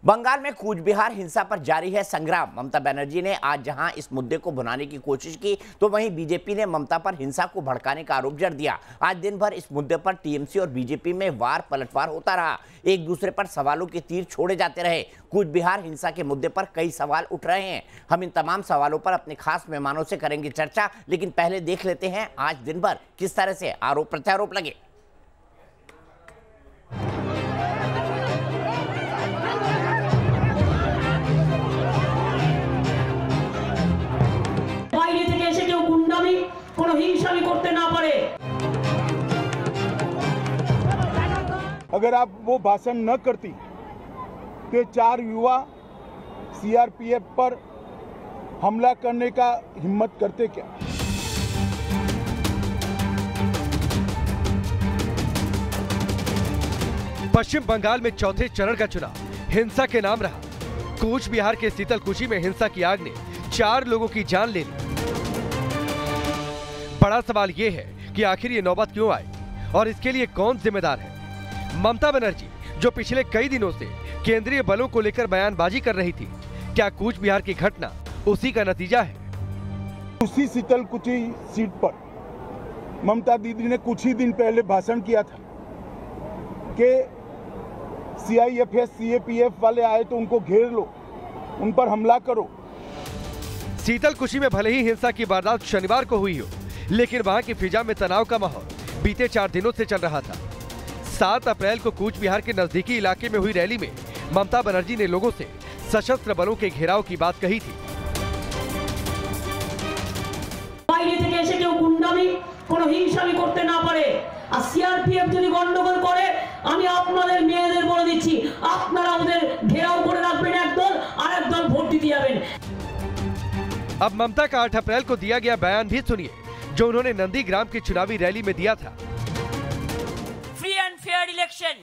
बंगाल में कूच बिहार हिंसा पर जारी है संग्राम। ममता बनर्जी ने आज जहां इस मुद्दे को भुनाने की कोशिश की तो वहीं बीजेपी ने ममता पर हिंसा को भड़काने का आरोप जड़ दिया। आज दिन भर इस मुद्दे पर टीएमसी और बीजेपी में वार पलटवार होता रहा। एक दूसरे पर सवालों के तीर छोड़े जाते रहे। कूच बिहार हिंसा के मुद्दे पर कई सवाल उठ रहे हैं। हम इन तमाम सवालों पर अपने खास मेहमानों से करेंगे चर्चा, लेकिन पहले देख लेते हैं आज दिन भर किस तरह से आरोप प्रत्यारोप लगे। अगर आप वो भाषण न करती तो 4 युवा सीआरपीएफ पर हमला करने का हिम्मत करते क्या? पश्चिम बंगाल में चौथे चरण का चुनाव हिंसा के नाम रहा। कूच बिहार के शीतलकुची में हिंसा की आग ने 4 लोगों की जान ले ली। बड़ा सवाल यह है कि आखिर ये नौबत क्यों आई और इसके लिए कौन जिम्मेदार है? ममता बनर्जी जो पिछले कई दिनों से केंद्रीय बलों को लेकर बयानबाजी कर रही थी, क्या कूच बिहार की घटना उसी का नतीजा है? उसी शीतलकुची सीट पर ममता दीदी ने कुछ ही दिन पहले भाषण किया था कि सीआईएफएस सीएपीएफ वाले आए तो उनको घेर लो, उन पर हमला करो। शीतलकुची में भले ही हिंसा की वारदात शनिवार को हुई हो, लेकिन वहां की फिजा में तनाव का माहौल बीते 4 दिनों से चल रहा था। 7 अप्रैल को कूच बिहार के नजदीकी इलाके में हुई रैली में ममता बनर्जी ने लोगों से सशस्त्र बलों के घेराव की बात कही थी। अब ममता का 8 अप्रैल को दिया गया बयान भी सुनिए, जो उन्होंने नंदीग्राम की चुनावी रैली में दिया था। फ्री एंड फेयर इलेक्शन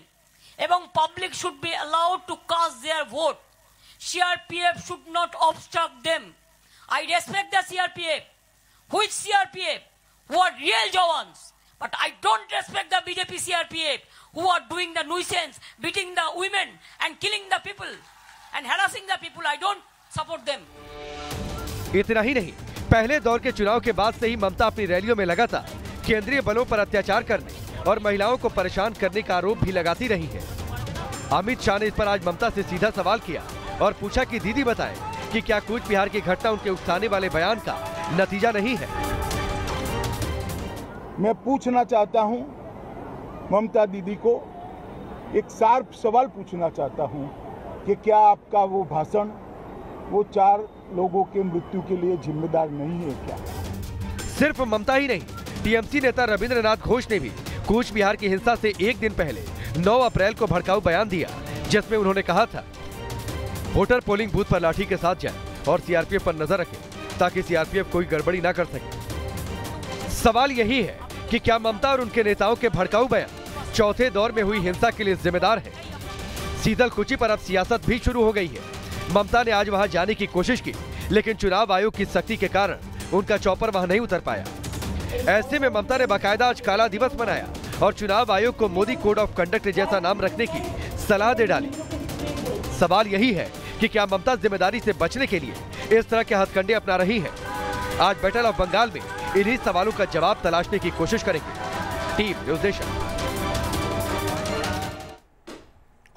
एवं public should be allowed to cast their vote. CRPF should not obstruct them. I respect the CRPF, which CRPF who are real jawans, but I don't respect the BJP CRPF who are doing the nuisance, beating the women and killing the people and harassing the people. I don't support them. इतना ही नहीं, पहले दौर के चुनाव के बाद से ही ममता अपनी रैलियों में लगातार केंद्रीय बलों पर अत्याचार करने और महिलाओं को परेशान करने का आरोप भी लगाती रही है। अमित शाह ने इस पर आज ममता से सीधा सवाल किया और पूछा कि दीदी बताएं कि क्या कूच बिहार की घटना उनके उकसाने वाले बयान का नतीजा नहीं है? मैं पूछना चाहता हूं ममता दीदी को, एक शार्प सवाल पूछना चाहता हूं कि क्या आपका वो भाषण वो 4 लोगों के मृत्यु के लिए जिम्मेदार नहीं है क्या? सिर्फ ममता ही नहीं, टीएमसी नेता रविंद्रनाथ घोष ने भी कूच बिहार की हिंसा से एक दिन पहले 9 अप्रैल को भड़काऊ बयान दिया, जिसमें उन्होंने कहा था वोटर पोलिंग बूथ पर लाठी के साथ जाए और सीआरपीएफ पर नजर रखें ताकि सीआरपीएफ कोई गड़बड़ी ना कर सके। सवाल यही है कि क्या ममता और उनके नेताओं के भड़काऊ बयान चौथे दौर में हुई हिंसा के लिए जिम्मेदार है? शीतलकुची पर अब सियासत भी शुरू हो गई है। ममता ने आज वहां जाने की कोशिश की, लेकिन चुनाव आयोग की सख्ती के कारण उनका चॉपर वहां नहीं उतर पाया। ऐसे में ममता ने बाकायदा आज काला दिवस मनाया और चुनाव आयोग को मोदी कोड ऑफ कंडक्ट जैसा नाम रखने की सलाह दे डाली। सवाल यही है कि क्या ममता जिम्मेदारी से बचने के लिए इस तरह के हथकंडे अपना रही है? आज बैटल ऑफ बंगाल में इन्हीं सवालों का जवाब तलाशने की कोशिश करेंगे टीम न्यूज़ नेशन।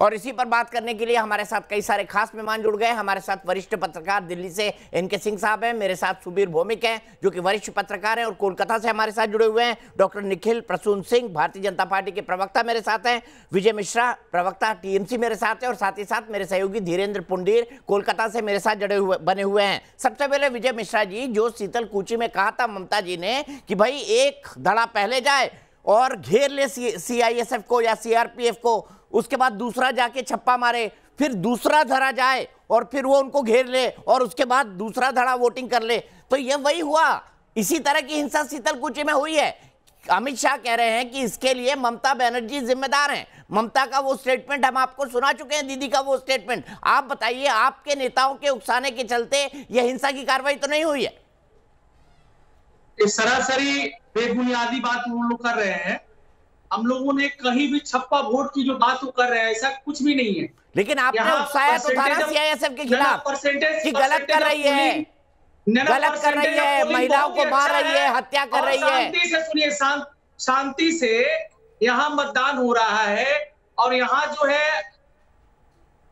और इसी पर बात करने के लिए हमारे साथ कई सारे खास मेहमान जुड़ गए। हमारे साथ वरिष्ठ पत्रकार दिल्ली से एनके सिंह साहब हैं, मेरे साथ सुबीर भौमिक हैं जो कि वरिष्ठ पत्रकार हैं और कोलकाता से हमारे साथ जुड़े हुए हैं डॉक्टर निखिल प्रसून सिंह, भारतीय जनता पार्टी के प्रवक्ता मेरे साथ हैं, विजय मिश्रा प्रवक्ता टीएमसी मेरे साथ है और साथ ही साथ मेरे सहयोगी धीरेन्द्र पुंडीर कोलकाता से मेरे साथ बने हुए हैं। सबसे पहले विजय मिश्रा जी, जो शीतलकुची में कहा था ममता जी ने कि भाई एक धड़ा पहले जाए और घेर ले सीआईएसएफ को या सीआरपीएफ को, उसके बाद दूसरा जाके छप्पा मारे, फिर दूसरा धड़ा जाए और फिर वो उनको घेर ले और उसके बाद दूसरा धड़ा वोटिंग कर ले, तो ये वही हुआ। इसी तरह की हिंसा शीतलकुची में हुई है। अमित शाह कह रहे हैं कि इसके लिए ममता बनर्जी जिम्मेदार हैं। ममता का वो स्टेटमेंट हम आपको सुना चुके हैं, दीदी का वो स्टेटमेंट। आप बताइए, आपके नेताओं के उकसाने के चलते यह हिंसा की कार्रवाई तो नहीं हुई है? सरासरी बेबुनियादी बात वो लोग कर रहे हैं। हम लोगों ने कहीं भी छप्पा वोट की जो बात वो कर रहे हैं, ऐसा कुछ भी नहीं है। लेकिन आपने उकसाया तो था ना सीआईएसएफ के खिलाफ कि गलत कर रही है, गलत कर रही है, महिलाओं को मार रही है, हत्या कर रही है। शांति से सुनिए, शांति से यहाँ मतदान हो रहा है और यहाँ जो है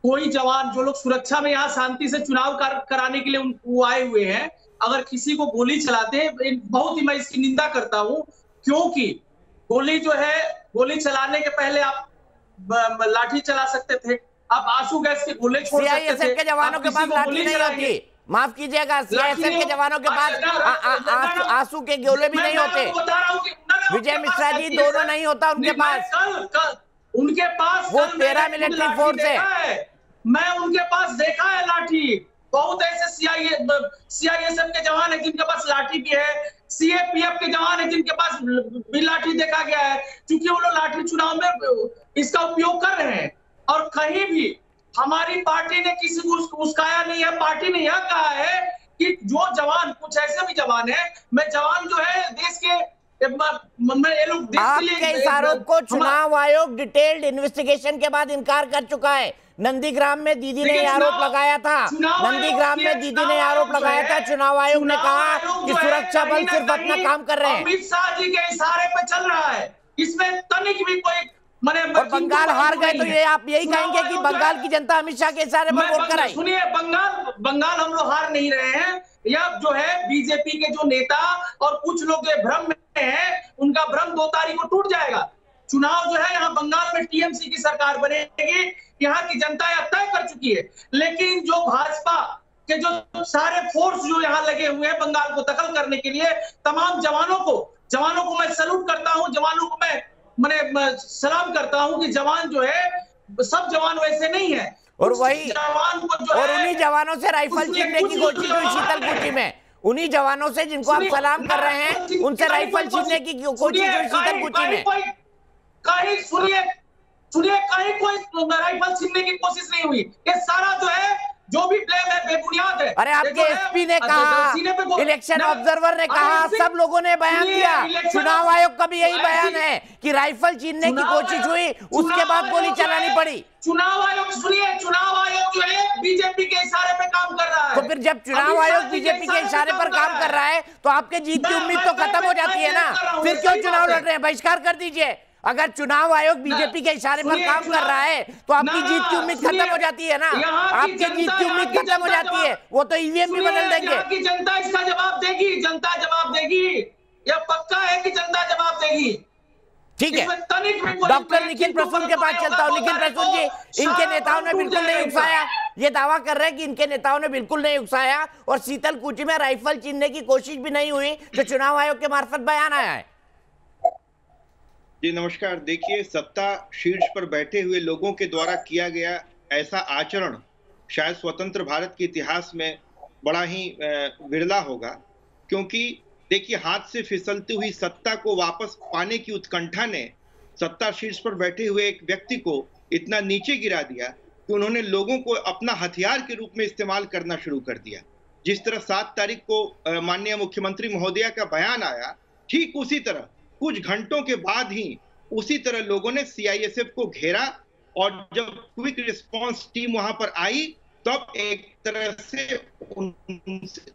कोई जवान, जो लोग सुरक्षा में यहाँ शांति से चुनाव कराने के लिए वो आए हुए हैं, अगर किसी को गोली चलाते हैं, बहुत ही मैं इसकी निंदा करता हूँ, क्योंकि गोली जो है, गोली चलाने के पहले आप लाठी चला सकते थे, आप आंसू गैस के गोले छोड़ सकते थे। सीआईएसएफ के जवानों के पास लाठी नहीं होती, माफ कीजिएगा, सीआईएसएफ के जवानों के पास आंसू के गोले भी नहीं होते। विजय मिश्रा जी, दोनों नहीं होता उनके पास। उनके पास वो पैरामिलिट्री फोर्स है। मैं उनके पास देखा है लाठी। बहुत ऐसे सीआईएसएफ के जवान है जिनके पास लाठी भी है, सीएपीएफ के जवान है जिनके पास भी लाठी देखा गया है, क्योंकि वो लोग लाठी चुनाव में इसका उपयोग कर रहे हैं। और कहीं भी हमारी पार्टी ने किसी को उसकाया नहीं है। पार्टी ने यह कहा है कि जो जवान, कुछ ऐसे भी जवान है, मैं जवान जो है देश के, ये लोग देश के लिए। आपके इस आरोप को चुनाव आयोग डिटेल्ड इन्वेस्टिगेशन के बाद इनकार कर चुका है। नंदीग्राम में दीदी ने आरोप लगाया था, नंदीग्राम में दीदी ने आरोप लगाया था, चुनाव आयोग ने कहा कि सुरक्षा बल सिर्फ अपना काम कर रहे हैं। अमित शाह जी के इशारे पे चल रहा है, इसमें तनिक भी कोई और बंगाल हार गए तो ये आप यही कहेंगे कि बंगाल की जनता अमित शाह के इशारे पर वोट कराई? सुनिए, बंगाल हम लोग हार नहीं रहे हैं। यह जो है बीजेपी के जो नेता और कुछ लोग भ्रम में हैं, उनका भ्रम 2 तारीख को टूट जाएगा। चुनाव जो है यहाँ बंगाल में टीएमसी की सरकार बनेगी, यहाँ की जनता यह तय कर चुकी है। लेकिन जो भाजपा के जो सारे फोर्स जो यहाँ लगे हुए हैं बंगाल को दखल करने के लिए, तमाम जवानों को मैं सैल्यूट करता हूँ, जवानों को मैं सलाम करता हूँ कि जवान जो है, सब जवान वैसे नहीं है। और वही जवान को जो और उन्हीं जवानों से राइफल छीनने की कोशिश हुई शीतलकुची में, उन्हीं जवानों से जिनको आप सलाम कर रहे हैं, उनसे राइफल छीनने की कोशिश हुई शीतलकुची में। कहीं सुनिए, कहीं कोई राइफल छीनने की कोशिश नहीं हुई। ये सारा जो है, जो भी ब्लेम है, बेबुनियाद है। अरे आपके एसपी ने कहा, इलेक्शन ऑब्जर्वर ने कहा, सब लोगों ने बयान दिया, चुनाव आयोग का भी यही बयान है कि राइफल छीनने की कोशिश हुई, उसके बाद गोली चलानी पड़ी। चुनाव आयोग, सुनिए, चुनाव आयोग जो है बीजेपी के इशारे पे काम कर रहा है। तो फिर जब चुनाव आयोग बीजेपी के इशारे पर काम कर रहा है तो आपके जीत की उम्मीद तो खत्म हो जाती है ना। फिर क्यों चुनाव लड़ रहे हैं? बहिष्कार कर दीजिए। अगर चुनाव आयोग बीजेपी के इशारे पर काम कर रहा है तो आपकी जीत की उम्मीद खत्म हो जाती है ना। आपकी जीत की उम्मीद खत्म हो जाती है, वो तो ईवीएम भी बदल देंगे। जनता इसका जवाब देगी, जनता जवाब देगी, यह पक्का है कि जनता जवाब देगी। ठीक है, डॉक्टर निखिल प्रसून के पास चलता हूँ। निखिल प्रसून जी, इनके नेताओं ने बिल्कुल नहीं उकसाया, ये दावा कर रहे हैं कि इनके नेताओं ने बिल्कुल नहीं उकसाया और शीतलकुची में राइफल छीनने की कोशिश भी नहीं हुई, जो चुनाव आयोग के मार्फत बयान आया है। जी नमस्कार। देखिए, सत्ता शीर्ष पर बैठे हुए लोगों के द्वारा किया गया ऐसा आचरण शायद स्वतंत्र भारत के इतिहास में बड़ा ही विरला होगा, क्योंकि देखिए, हाथ से फिसलती हुई सत्ता को वापस पाने की उत्कंठा ने सत्ता शीर्ष पर बैठे हुए एक व्यक्ति को इतना नीचे गिरा दिया कि उन्होंने लोगों को अपना हथियार के रूप में इस्तेमाल करना शुरू कर दिया। जिस तरह 7 तारीख को माननीय मुख्यमंत्री महोदया का बयान आया, ठीक उसी तरह कुछ घंटों के बाद ही उसी तरह लोगों ने सीआईएसएफ को घेरा और जब क्विक रिस्पांस टीम वहां पर आई तब एक तरह से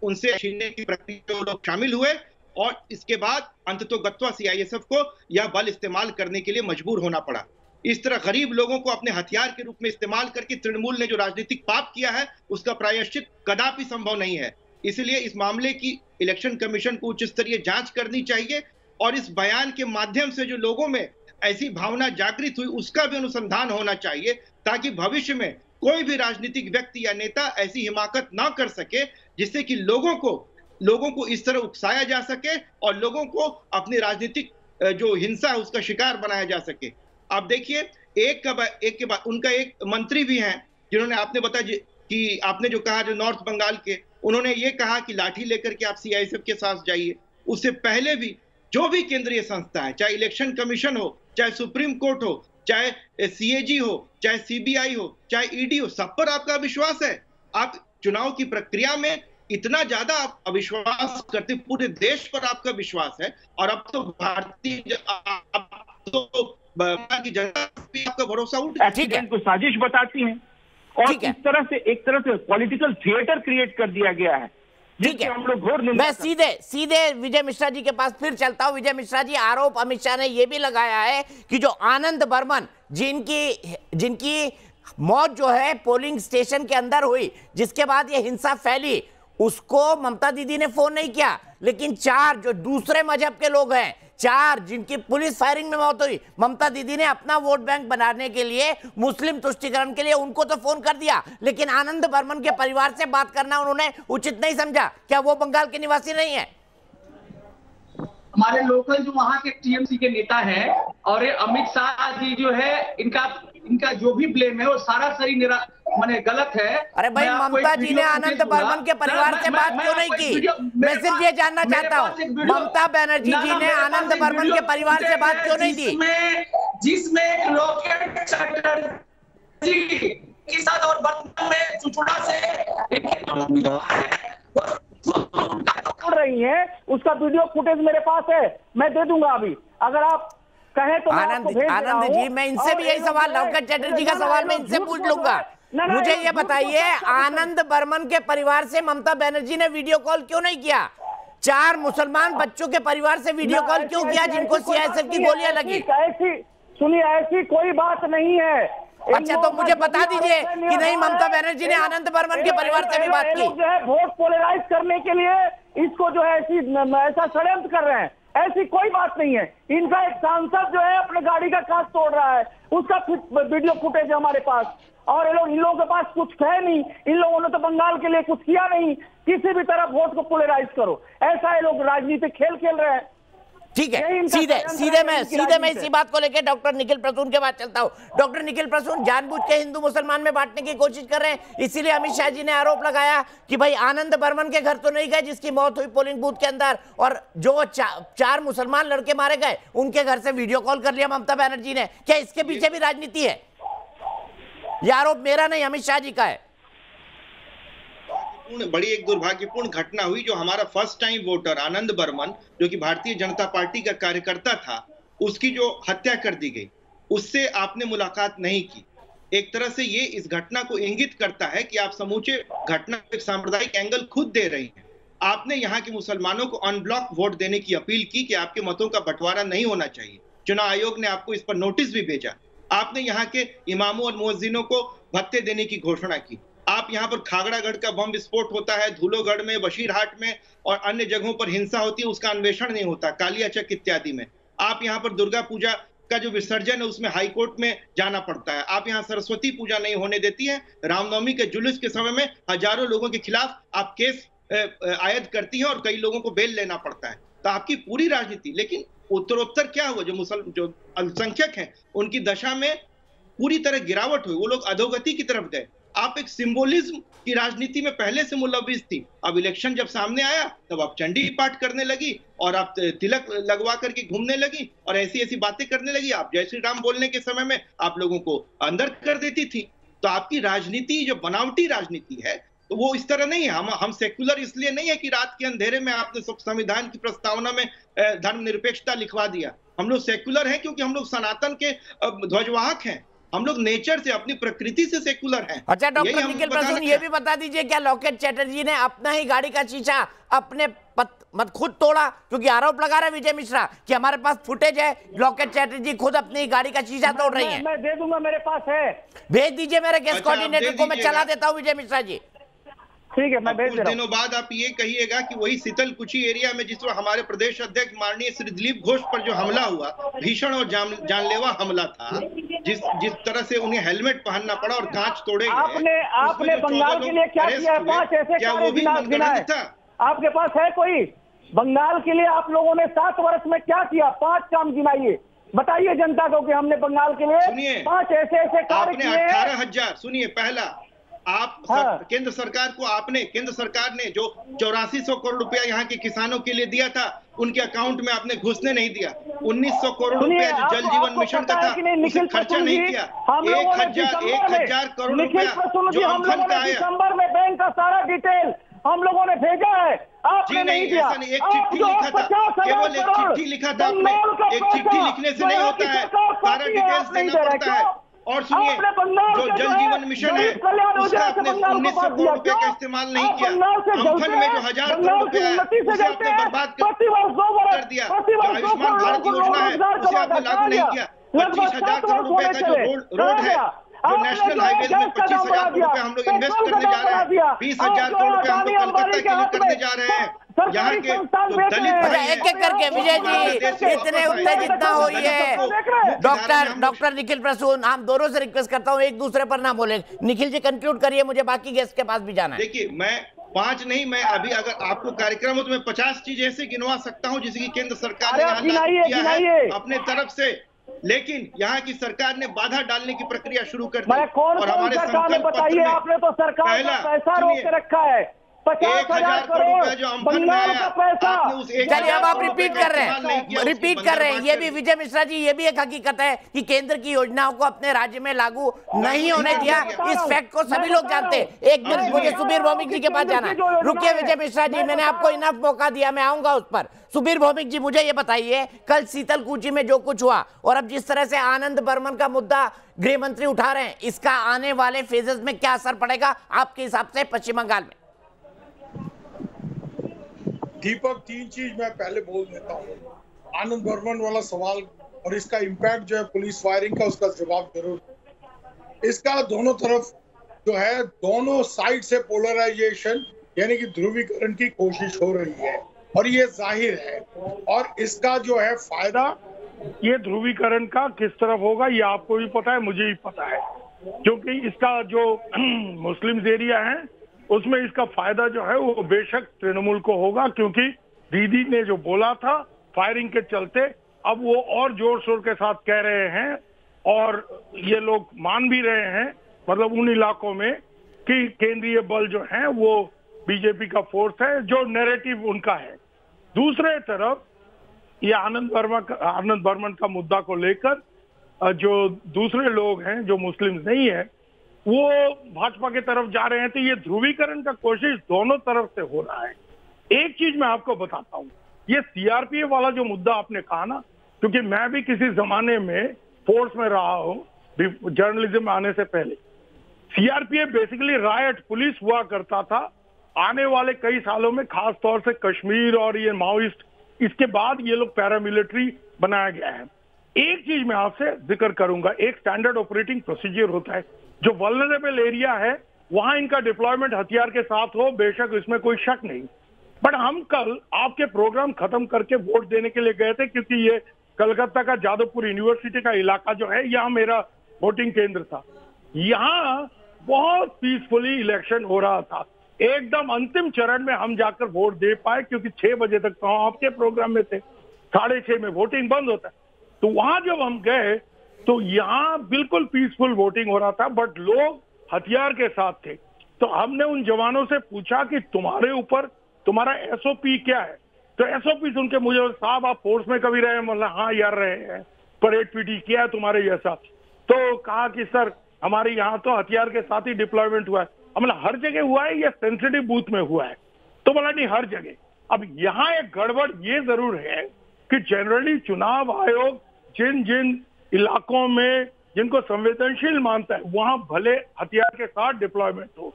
उनसे छीनने की प्रक्रिया में लोग शामिल हुए और इसके बाद अंततोगत्वा सीआईएसएफ को यह बल इस्तेमाल करने के लिए मजबूर होना पड़ा। इस तरह गरीब लोगों को अपने हथियार के रूप में इस्तेमाल करके तृणमूल ने जो राजनीतिक पाप किया है उसका प्रायश्चित कदापि संभव नहीं है। इसलिए इस मामले की इलेक्शन कमीशन को उच्च स्तरीय जांच करनी चाहिए और इस बयान के माध्यम से जो लोगों में ऐसी भावना जागृत हुई उसका भी अनुसंधान होना चाहिए, ताकि भविष्य में कोई भी राजनीतिक व्यक्ति या नेता ऐसी हिमाकत ना कर सके जिससे कि लोगों को इस तरह उकसाया जा सके और लोगों को अपनी राजनीतिक जो हिंसा है उसका शिकार बनाया जा सके। आप देखिए, एक के बाद उनका एक मंत्री भी हैं जिन्होंने, आपने बताया कि आपने जो कहा जो नॉर्थ बंगाल के, उन्होंने ये कहा कि लाठी लेकर के आप सीआईएसएफ के साथ जाइए। उससे पहले भी जो भी केंद्रीय संस्था है, चाहे इलेक्शन कमीशन हो, चाहे सुप्रीम कोर्ट हो, चाहे सीएजी हो, चाहे सीबीआई हो, चाहे ईडी हो, सब पर आपका विश्वास है। आप चुनाव की प्रक्रिया में इतना ज्यादा आप अविश्वास करते, पूरे देश पर आपका विश्वास है और अब तो तो की जनता भी आपका भरोसा उठ ठीक है, को साजिश बताती हैं और इस तरह से एक तरह से पॉलिटिकल थिएटर क्रिएट कर दिया गया है। ठीक है, हम लोग घोर मैं सीधे विजय मिश्रा जी के पास फिर चलता हूं। विजय मिश्रा जी, आरोप अमित शाह ने यह भी लगाया है कि जो आनंद बर्मन जिनकी मौत जो है पोलिंग स्टेशन के अंदर हुई, जिसके बाद ये हिंसा फैली, उसको ममता दीदी ने फोन नहीं किया, लेकिन 4 जो दूसरे मजहब के लोग हैं, 4 जिनकी पुलिस फायरिंग में मौत हुई, ममता दीदी ने अपना वोट बैंक बनाने के लिए, मुस्लिम तुष्टीकरण के लिए उनको तो फोन कर दिया, लेकिन आनंद बर्मन के परिवार से बात करना उन्होंने उचित नहीं समझा। क्या वो बंगाल के निवासी नहीं है? हमारे लोकल जो वहाँ के टीएमसी के नेता हैं और ये अमित शाह जी जो है, इनका जो भी ब्लेम है वो सारा सही माने गलत है। अरे भाई, ममता जी ने आनंद बर्मन के परिवार से बात क्यों नहीं की? मैं सिर्फ ये जानना चाहता हूँ, ममता बनर्जी जी ने आनंद बर्मन के परिवार से बात क्यों नहीं की? जिसमें लॉकेट चटर्जी के साथ और बर्तन में चुचुड़ा से कर रही है, उसका वीडियो फुटेज मेरे पास है, मैं दे दूंगा अभी, अगर आप कहें तो। आनंद जी, मैं इनसे भी यही सवाल, लॉकेट चटर्जी का सवाल मैं इनसे पूछ लूंगा। मुझे ये बताइए, आनंद बर्मन के परिवार से ममता बनर्जी ने वीडियो कॉल क्यों नहीं किया? 4 मुसलमान बच्चों के परिवार से वीडियो कॉल क्यों किया जिनको सीआईएसएफ की गोलियां लगी? सुनिए, ऐसी कोई बात नहीं है। अच्छा, तो मुझे बता दीजिए कि नहीं, ममता बनर्जी ने आनंद बर्मन के परिवार से भी बात की? जो है वोट पोलराइज करने के लिए इसको जो है ऐसा षड्यंत्र कर रहे हैं, ऐसी कोई बात नहीं है। इनका एक सांसद जो है अपने गाड़ी का कांच तोड़ रहा है, उसका वीडियो फुटेज है हमारे पास, और इन लोगों के पास कुछ है नहीं। इन लोगों ने तो बंगाल के लिए कुछ किया नहीं। किसी भी तरफ वोट को पोलराइज करो, ऐसा ये लोग राजनीतिक खेल खेल रहे हैं। ठीक है, सीधे मैं इसी बात को लेकर डॉक्टर निखिल प्रसून के बाद चलता हूं। डॉक्टर निखिल प्रसून, जानबूझ के हिंदू मुसलमान में बांटने की कोशिश कर रहे हैं, इसीलिए अमित शाह जी ने आरोप लगाया कि भाई आनंद बर्मन के घर तो नहीं गए जिसकी मौत हुई पोलिंग बूथ के अंदर, और जो 4 मुसलमान लड़के मारे गए उनके घर से वीडियो कॉल कर लिया ममता बनर्जी ने। क्या इसके पीछे भी राजनीति है? यह आरोप मेरा नहीं, अमित शाह जी का है। बड़ी एक दुर्भाग्यपूर्ण घटना हुई, जो हमारा फर्स्ट टाइम वोटर आनंद बर्मन, जो कि भारतीय जनता पार्टी का कार्यकर्ता था, उसकी जो हत्या कर दी गई, उससे आपने मुलाकात नहीं की। एक तरह से ये इस घटना को इंगित करता है कि आप समूचे घटना एक सांप्रदायिक एंगल खुद दे रही हैं। आपने यहाँ के मुसलमानों को अनब्लॉक वोट देने की अपील की कि आपके मतों का बंटवारा नहीं होना चाहिए। चुनाव आयोग ने आपको इस पर नोटिस भी भेजा। आपने यहाँ के इमामों और मुअज्जिनों को भत्ते देने की घोषणा की। आप यहाँ पर खागड़ागढ़ का बम विस्फोट होता है, धूलोगढ़ में, बशीरहाट में और अन्य जगहों पर हिंसा होती है, उसका अन्वेषण नहीं होता, कालियाचक इत्यादि में। आप यहाँ पर दुर्गा पूजा का जो विसर्जन है उसमें हाईकोर्ट में जाना पड़ता है। आप यहाँ सरस्वती पूजा नहीं होने देती है। रामनवमी के जुलूस के समय में हजारों लोगों के खिलाफ आप केस आयद करती हैं और कई लोगों को बेल लेना पड़ता है। तो आपकी पूरी राजनीति, लेकिन उत्तरोत्तर क्या हुआ, जो अल्पसंख्यक हैं उनकी दशा में पूरी तरह गिरावट हुई, वो लोग अधोगति की तरफ गए। आप एक सिंबोलिज्म की राजनीति में पहले से मुलविस थी, अब इलेक्शन जब सामने आया तब आप चंडी पाठ करने लगी और आप तिलक लगवा करके घूमने लगी और ऐसी ऐसी बातें करने लगी। आप जय श्री राम बोलने के समय में आप लोगों को अंदर कर देती थी। तो आपकी राजनीति जो बनावटी राजनीति है, तो वो इस तरह नहीं है। हम सेक्युलर इसलिए नहीं है कि रात के अंधेरे में आपने संविधान की प्रस्तावना में धर्मनिरपेक्षता लिखवा दिया। हम लोग सेक्युलर हैं क्योंकि हम लोग सनातन के ध्वजवाहक हैं। हम लोग नेचर से, अपनी प्रकृति से सेक्युलर हैं। अच्छा, डॉक्टर निखिल प्रसून, ये भी बता दीजिए, क्या लॉकेट चैटर्जी ने अपना ही गाड़ी का शीशा अपने खुद तोड़ा? क्योंकि आरोप लगा रहा है विजय मिश्रा कि हमारे पास फुटेज है, लॉकेट चैटर्जी खुद अपनी गाड़ी का शीशा तोड़ रही है। मैं दे दूंगा, मेरे पास है, भेज दीजिए मेरे गेस्ट कोऑर्डिनेटर को, मैं चला देता हूँ विजय मिश्रा जी। ठीक है, मैं भेज दे रहा हूं। दिनों बाद आप ये कहिएगा कि वही शीतलकुची एरिया में जिस वक्त हमारे प्रदेश अध्यक्ष माननीय श्री दिलीप घोष पर जो हमला हुआ, भीषण और जानलेवा हमला था, जिस तरह से उन्हें हेलमेट पहनना पड़ा और कांच तोड़े गए, आपने बंगाल के लिए क्या किया? 5 ऐसे कार्य था। आपके पास है कोई? बंगाल के लिए आप लोगों ने 7 वर्ष में क्या किया? 5 काम गिनाइए, बताइए जनता को कि हमने बंगाल के लिए 5 ऐसे कार्य किए। 18,000, सुनिए, पहला आप केंद्र सरकार को, केंद्र सरकार ने जो 8400 करोड़ रुपया यहाँ के किसानों के लिए दिया था, उनके अकाउंट में आपने घुसने नहीं दिया। 1900 करोड़ रुपया जो जल जीवन मिशन का था, उसे खर्चा नहीं किया। 1000 करोड़ रुपया जो अम्फन का आया। दिसंबर में बैंक का सारा डिटेल हम लोगों ने भेजा है। आपने नहीं दिया। ऐसा नहीं, एक चिट्ठी लिखा था, केवल एक चिट्ठी लिखा था आपने। एक चिट्ठी लिखने से नहीं होता है, सारा डिटेल्स देना पड़ता है। और सुनिए, जो जल जीवन मिशन है उसका आपने 1900 करोड़ रुपए का इस्तेमाल नहीं किया। अम्फन में जो 1000 करोड़ रुपए है उसे आपने बर्बाद कर दिया। जो आयुष्मान भारत योजना है उसे आपने लागू नहीं किया। 25,000 करोड़ रुपए का जो रोड है, जो नेशनल हाईवे में 25,000 करोड़ रुपए हम लोग इन्वेस्ट करने जा रहे हैं, 20,000 करोड़ रुपए हम लोग कलकत्ता के लिए करने जा रहे हैं। यहाँ के जो दलित एक एक करके विजय जी इतने उत्तेजित ना होइए। डॉक्टर निखिल प्रसून, हम दोनों से रिक्वेस्ट करता हूँ एक दूसरे पर ना बोले। निखिल जी कंक्लूड करिए, मुझे बाकी गेस्ट के पास भी जाना है। देखिए, मैं 5 नहीं, मैं अभी अगर आपको कार्यक्रम हो तो मैं 50 चीजें ऐसे गिनवा सकता हूँ जिसकी केंद्र सरकार ने यहाँ लागू किया है अपने तरफ से, लेकिन यहाँ की सरकार ने बाधा डालने की प्रक्रिया शुरू कर दी। और हमारे संकल्प पत्र में आपने तो सरकार का पैसा रोक के रखा है, 50,000 करोड़ जो अम्फन में आया, आपने उस 1,000 चलिए अब आप रिपीट कर रहे हैं। ये भी विजय मिश्रा जी, ये भी एक हकीकत है कि केंद्र की योजनाओं को अपने राज्य में लागू नहीं होने दिया। इस फैक्ट को सभी लोग जानते हैं। एक मिनट, मुझे सुबीर भौमिक जी के पास जाना है। रुकिए विजय मिश्रा जी, मैंने आपको इनफ मौका दिया, मैं आऊंगा उस पर। सुबीर भौमिक जी, मुझे ये बताइए, कल शीतलकुची में जो कुछ हुआ और अब जिस तरह से आनंद बर्मन का मुद्दा गृह मंत्री उठा रहे हैं, इसका आने वाले फेजेस में क्या असर पड़ेगा आपके हिसाब से पश्चिम बंगाल में? दीपक, 3 चीज मैं पहले बोल देता हूँ। आनंद बर्मन वाला सवाल और इसका इम्पैक्ट जो है पुलिस फायरिंग का, उसका जवाब जरूर। इसका दोनों तरफ जो है, दोनों साइड से पोलराइजेशन यानी कि ध्रुवीकरण की कोशिश हो रही है और ये जाहिर है। और इसका जो है फायदा ये ध्रुवीकरण का किस तरफ होगा ये आपको भी पता है, मुझे भी पता है, क्योंकि इसका जो मुस्लिम एरिया है उसमें इसका फायदा जो है वो बेशक तृणमूल को होगा, क्योंकि दीदी ने जो बोला था फायरिंग के चलते अब वो और जोर शोर के साथ कह रहे हैं और ये लोग मान भी रहे हैं, मतलब उन इलाकों में कि केंद्रीय बल जो है वो बीजेपी का फोर्स है, जो नैरेटिव उनका है। दूसरे तरफ ये आनंद बर्मन का मुद्दा को लेकर जो दूसरे लोग हैं जो मुस्लिम नहीं है वो भाजपा की तरफ जा रहे हैं, तो ये ध्रुवीकरण का कोशिश दोनों तरफ से हो रहा है। एक चीज मैं आपको बताता हूँ, ये सीआरपीएफ वाला जो मुद्दा आपने कहा ना, क्योंकि मैं भी किसी जमाने में फोर्स में रहा हूँ जर्नलिज्म में आने से पहले। सीआरपीएफ बेसिकली रायट पुलिस हुआ करता था। आने वाले कई सालों में खास तौर से कश्मीर और ये माओइस्ट, इसके बाद ये लोग पैरामिलिट्री बनाया गया है। एक चीज मैं आपसे जिक्र करूंगा, एक स्टैंडर्ड ऑपरेटिंग प्रोसीजर होता है, जो वल्नरेबल एरिया है वहां इनका डिप्लॉयमेंट हथियार के साथ हो, बेशक इसमें कोई शक नहीं। बट हम कल आपके प्रोग्राम खत्म करके वोट देने के लिए गए थे, क्योंकि ये कलकत्ता का जादवपुर यूनिवर्सिटी का इलाका जो है, यहाँ मेरा वोटिंग केंद्र था। यहाँ बहुत पीसफुली इलेक्शन हो रहा था। एकदम अंतिम चरण में हम जाकर वोट दे पाए, क्योंकि 6 बजे तक तो हम आपके प्रोग्राम में थे, 6:30 में वोटिंग बंद होता है। तो वहां जब हम गए तो यहाँ बिल्कुल पीसफुल वोटिंग हो रहा था, बट लोग हथियार के साथ थे। तो हमने उन जवानों से पूछा कि तुम्हारे ऊपर तुम्हारा एसओपी क्या है? तो एसओपी सुन के मुझे, साहब आप फोर्स में कभी रहे? मतलब हाँ यार रहे हैं, परेड पीटी किया तुम्हारे जैसा। तो कहा कि सर हमारे यहाँ तो हथियार के साथ ही डिप्लॉयमेंट हुआ है। मतलब हर जगह हुआ है या सेंसिटिव बूथ में हुआ है? तो बोला नहीं, हर जगह। अब यहाँ एक गड़बड़ ये जरूर है कि जनरली चुनाव आयोग जिन जिन इलाकों में जिनको संवेदनशील मानता है वहां भले हथियार के साथ डिप्लॉयमेंट हो,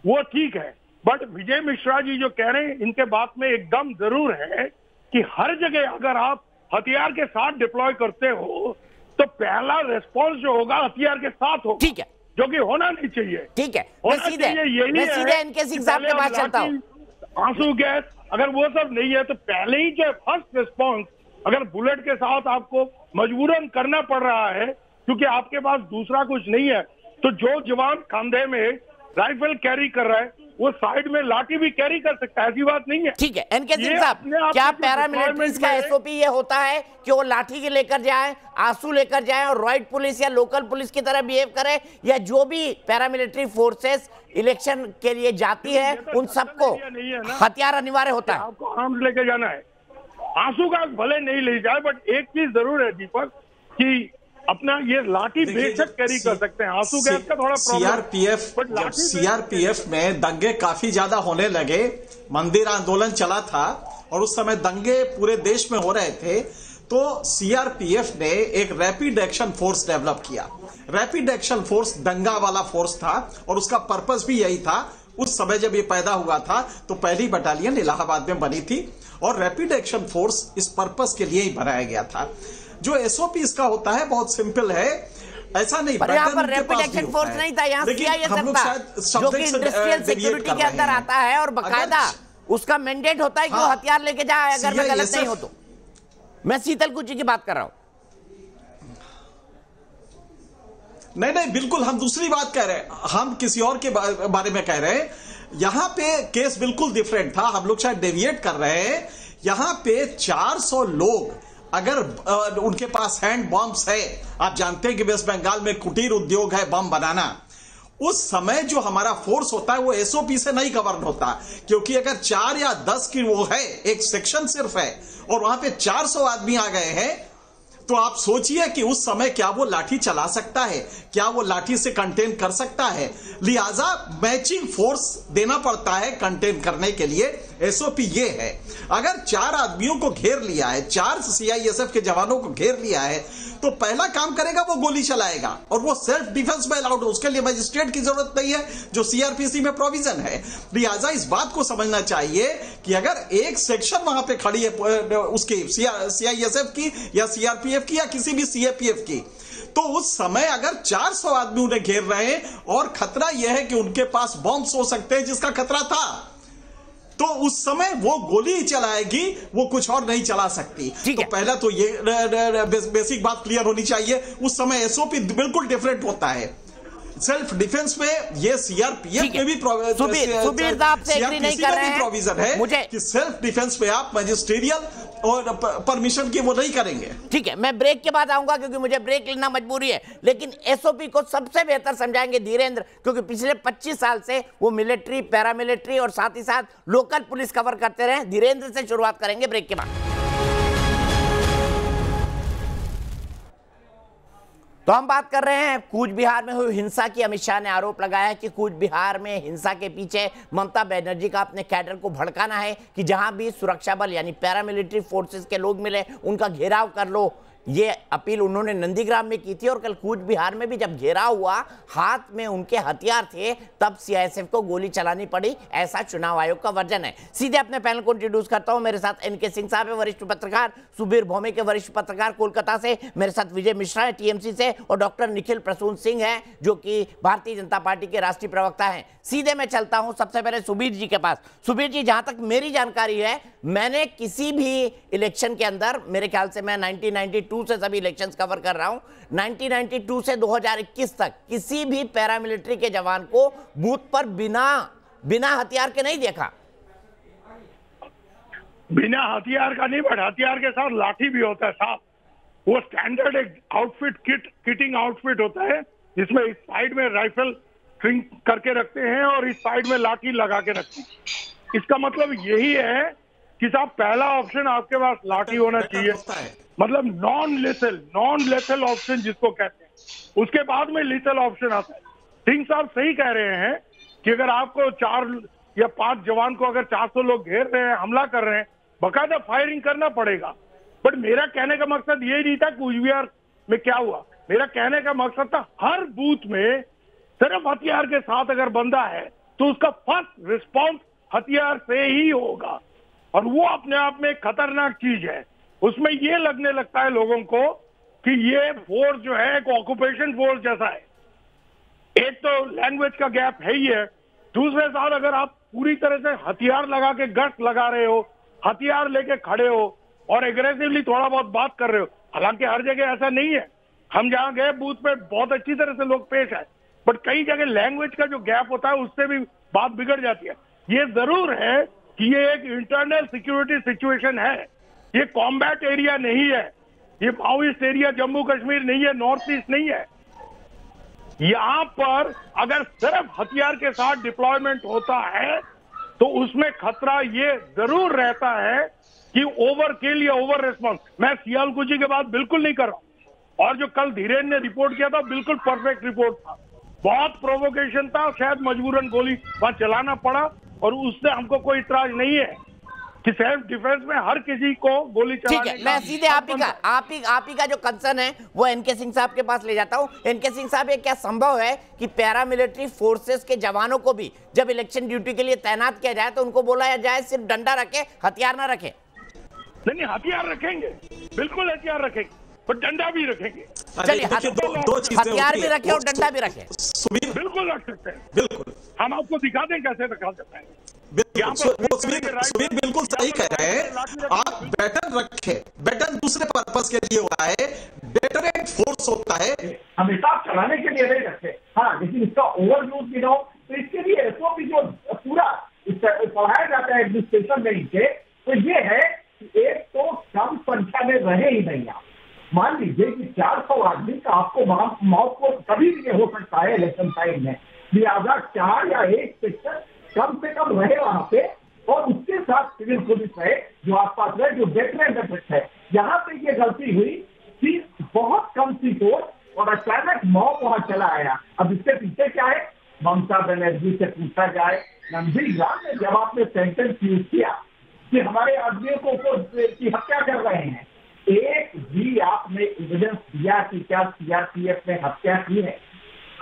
वो ठीक है। बट विजय मिश्रा जी जो कह रहे हैं, इनके बात में एकदम जरूर है कि हर जगह अगर आप हथियार के साथ डिप्लॉय करते हो तो पहला रेस्पॉन्स जो होगा हथियार के साथ हो, ठीक है, जो कि होना नहीं चाहिए। ठीक है, मैं सीधे इनके सिंह साहब के पास चलता हूं। आंसू गैस अगर वो सब नहीं है तो पहले ही जो फर्स्ट रिस्पॉन्स अगर बुलेट के साथ आपको मजबूरन करना पड़ रहा है क्योंकि आपके पास दूसरा कुछ नहीं है, तो जो जवान कंधे में राइफल कैरी कर रहा है वो साइड में लाठी भी कैरी कर सकता है, ऐसी बात नहीं है। ठीक है एनके सिंह साहब, क्या पैरामिलिट्रीज का एसओपी ये होता है कि वो लाठी के लेकर जाए, आंसू लेकर जाए और रॉयट पुलिस या लोकल पुलिस की तरह बिहेव करे, या जो भी पैरामिलिट्री फोर्सेस इलेक्शन के लिए जाती है उन सबको हथियार अनिवार्य होता है? आपको आर्म्स लेके जाना है, आंसू का भले नहीं ले जाए, बट एक चीज जरूर है दीपक कि अपना ये लाठी बेशक कैरी कर सकते हैं, आंसू गैस का थोड़ा प्रॉब्लम। सीआरपीएफ में दंगे काफी ज्यादा होने लगे, मंदिर आंदोलन चला था और उस समय दंगे पूरे देश में हो रहे थे, तो सीआरपीएफ ने एक रैपिड एक्शन फोर्स डेवलप किया। रैपिड एक्शन फोर्स दंगा वाला फोर्स था और उसका पर्पस भी यही था। उस समय जब ये पैदा हुआ था तो पहली बटालियन इलाहाबाद में बनी थी और रैपिड एक्शन फोर्स इस पर्पस के लिए ही बनाया गया था। जो एसओपी इसका होता है बहुत सिंपल है, ऐसा नहीं। पर यहाँ पर रैपिड एक्शन फोर्स नहीं था, यहाँ सीआईएसएफ था जो कि इंडस्ट्रियल सिक्योरिटी के अंदर आता है और बकायदा उसका मैंडेट होता है कि वो हथियार लेके जाए अगर मैं गलत नहीं हो तो। मैं शीतल कुची की बात कर रहा हूं। नहीं, बिल्कुल हम दूसरी बात कह रहे हैं, हम किसी और के बारे में कह रहे हैं। यहां पे केस बिल्कुल डिफरेंट था, हम लोग शायद डेविएट कर रहे हैं। यहां पे 400 लोग अगर उनके पास हैंड बॉम्ब्स है, आप जानते हैं कि वेस्ट बंगाल में कुटीर उद्योग है बम बनाना, उस समय जो हमारा फोर्स होता है वो एसओपी से नहीं गवर्न होता, क्योंकि अगर 4 या 10 की वो है, एक सेक्शन सिर्फ है और वहां पे 400 आदमी आ गए हैं, तो आप सोचिए कि उस समय क्या वो लाठी चला सकता है, क्या वो लाठी से कंटेन कर सकता है। लिहाजा मैचिंग फोर्स देना पड़ता है कंटेन करने के लिए। एसओपी ये है, अगर 4 आदमियों को घेर लिया है, 4 सीआईएसएफ के जवानों को घेर लिया है, तो पहला काम करेगा वो गोली चलाएगा और वो सेल्फ डिफेंस में अलाउड है, उसके लिए मजिस्ट्रेट की जरूरत नहीं है जो सीआरपीसी में प्रोविजन है। लिहाजा इस बात को समझना चाहिए कि अगर एक सेक्शन वहां पे खड़ी है उसकी सीआईएसएफ की या सीआरपीएफ की या किसी भी सीएपीएफ की, तो उस समय अगर 400 आदमी उन्हें घेर रहे हैं और खतरा यह है कि उनके पास बॉम्ब्स हो सकते हैं जिसका खतरा था, तो उस समय वो गोली चलाएगी, वो कुछ और नहीं चला सकती। तो पहला तो ये बेसिक बात क्लियर होनी चाहिए। उस समय एसओपी बिल्कुल डिफरेंट होता है। सेल्फ डिफेंस में ये सीआरपीएफ में भी प्रोविजन है कि सेल्फ डिफेंस में आप मजिस्ट्रियल और परमिशन की वो नहीं करेंगे। ठीक है, मैं ब्रेक के बाद आऊंगा क्योंकि मुझे ब्रेक लेना मजबूरी है, लेकिन एसओपी को सबसे बेहतर समझाएंगे धीरेन्द्र, क्योंकि पिछले 25 साल से वो मिलिट्री, पैरामिलिट्री और साथ ही साथ लोकल पुलिस कवर करते रहे। धीरेन्द्र से शुरुआत करेंगे ब्रेक के बाद। तो हम बात कर रहे हैं कूच बिहार में हुई हिंसा की। अमित शाह ने आरोप लगाया कि कूच बिहार में हिंसा के पीछे ममता बनर्जी का अपने कैडर को भड़काना है कि जहां भी सुरक्षा बल यानी पैरामिलिट्री फोर्सेस के लोग मिले उनका घेराव कर लो। ये अपील उन्होंने नंदीग्राम में की थी और कल कूच बिहार में भी जब घेराव हुआ, हाथ में उनके हथियार थे, तब सीआईएसएफ को गोली चलानी पड़ी। ऐसा चुनाव आयोग का वर्जन है। सीधे अपने पैनल को इंट्रोड्यूस करता हूं। मेरे साथ एनके सिंह साहब है, वरिष्ठ पत्रकार, सुबीर भौमिक के वरिष्ठ पत्रकार कोलकाता से, मेरे साथ विजय मिश्रा है टीएमसी से, और डॉक्टर निखिल प्रसून सिंह है जो कि भारतीय जनता पार्टी के राष्ट्रीय प्रवक्ता हैं। सीधे मैं चलता हूं सबसे पहले सुबीर जी के पास। सुबीर जी, जहां तक मेरी जानकारी है, मैंने किसी भी इलेक्शन के अंदर, मेरे ख्याल से मैं 1992 से सभी इलेक्शंस कवर कर रहा हूं, 1992 से 2021 तक किसी भी पैरामिलिट्री के जवान को बूथ पर बिना हथियार के नहीं देखा। बिना हथियार का नहीं, बट हथियार के साथ लाठी भी होता है साहब। वो स्टैंडर्ड एक आउटफिट, किटिंग आउटफिट होता है जिसमें इस साइड में राइफल स्ट्रिंग करके रखते हैं और इस साइड में लाठी लगा के रखते हैं। इसका मतलब यही है कि साहब पहला ऑप्शन आपके पास लाठी होना चाहिए, मतलब नॉन लेथल ऑप्शन जिसको कहते हैं, उसके बाद में लीथल ऑप्शन आता है। सिंह साहब सही कह रहे हैं कि अगर आपको 4 या 5 जवान को अगर 400 लोग घेर रहे हैं, हमला कर रहे हैं, बकायदा फायरिंग करना पड़ेगा। बट मेरा कहने का मकसद ये नहीं था कूच बिहार में क्या हुआ। मेरा कहने का मकसद था हर बूथ में सिर्फ हथियार के साथ अगर बंदा है तो उसका फर्स्ट रिस्पॉन्स हथियार से ही होगा, और वो अपने आप में खतरनाक चीज है। उसमें ये लगने लगता है लोगों को कि ये फोर्स जो है एक ऑक्यूपेशन फोर्स जैसा है। एक तो लैंग्वेज का गैप है ही है, दूसरे साथ अगर आप पूरी तरह से हथियार लगा के गश्त लगा रहे हो, हथियार लेके खड़े हो और एग्रेसिवली थोड़ा बहुत बात कर रहे हो, हालांकि हर जगह ऐसा नहीं है, हम जहां गए बूथ पे बहुत अच्छी तरह से लोग पेश आए, बट कई जगह लैंग्वेज का जो गैप होता है उससे भी बात बिगड़ जाती है। ये जरूर है कि ये एक इंटरनल सिक्योरिटी सिचुएशन है, ये कॉम्बैट एरिया नहीं है, ये माओइस्ट एरिया जम्मू कश्मीर नहीं है, नॉर्थ ईस्ट नहीं है। यहां पर अगर सिर्फ हथियार के साथ डिप्लॉयमेंट होता है तो उसमें खतरा ये जरूर रहता है कि ओवर किल या ओवर रिस्पॉन्स। मैं सियालकुची की बात बिल्कुल नहीं कर रहा हूं, और जो कल धीरेन ने रिपोर्ट किया था बिल्कुल परफेक्ट रिपोर्ट था। बहुत प्रोवोकेशन था, शायद मजबूरन गोली वहां चलाना पड़ा और उससे हमको कोई इतराज नहीं है कि सेल्फ डिफेंस में हर किसी को गोली चलाने। ठीक है, मैं सीधे आप ही का जो कंसर्न है वो एनके सिंह साहब के पास ले जाता हूं। एनके सिंह साहब, ये क्या संभव है कि पैरामिलिट्री फोर्सेस के जवानों को भी जब इलेक्शन ड्यूटी के लिए तैनात किया जाए तो उनको बोला जाए सिर्फ डंडा रखे, हथियार ना रखे? नहीं, हथियार रखेंगे, बिल्कुल हथियार रखेंगे, पर डंडा भी रखेंगे। चलिए, हथियार भी रखे और डंडा भी रखे, बिल्कुल रख सकते हैं। बिल्कुल, हम आपको दिखा दें कैसे रखा जाता है। बिल्कुल सही कह रहे हैं आप। बैटन रखे, बैटन दूसरे पर्पस के लिए होता है, डेटरेंट फोर्स होता है, हमेशा चलाने के लिए नहीं रखते। हाँ, लेकिन इसका ओवर यूज भी ना हो, तो इसके लिए एसओपी जो पूरा पढ़ाया जाता है एडमिनिस्ट्रेशन में इनके, तो ये है कि एक तो कम संख्या में रहे ही नहीं आप। मान लीजिए कि 400 आदमी का आपको मौत को कभी भी हो सकता है इलेक्शन टाइम में, लिहाजा 4 या 1 सेक्टर कम से कम रहे वहां पे, और उसके साथ सिविल पुलिस है जो आसपास रहे, जो डेटरेंट है। यहाँ पे ये गलती हुई कि बहुत कम सी फोर्स और अचानक मॉब वहां चला आया। अब इसके पीछे क्या है? ममता बनर्जी से पूछा जाए, नंदीग्राम में जब आपने सेंटेंस यूज किया कि हमारे आदमियों को की हत्या कर रहे हैं, एक भी आपने एविडेंस दिया कि क्या सीआरपीएफ ने हत्या की है?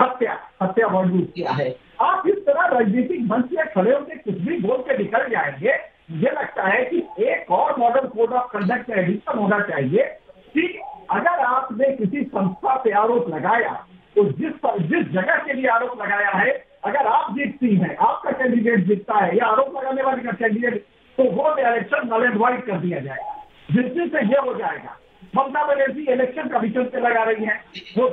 हत्या वर्ड यूज किया है। आप इस तरह राजनीतिक मंच से खड़े होकर कुछ भी बोल के निकल जाएंगे। मुझे लगता है कि एक और मॉडल कोड ऑफ कंडक्ट में एडिशन होना चाहिए कि अगर आपने किसी संस्था पे आरोप लगाया तो जिस जगह के लिए आरोप लगाया है, अगर आप जीतती हैं, आपका कैंडिडेट जीतता है या आरोप लगाने वाले का कैंडिडेट, तो वो इलेक्शन नल एंड वॉइड कर दिया जाएगा, जिससे ये हो जाएगा। ममता बनर्जी इलेक्शन कमीशन से लगा रही है, वो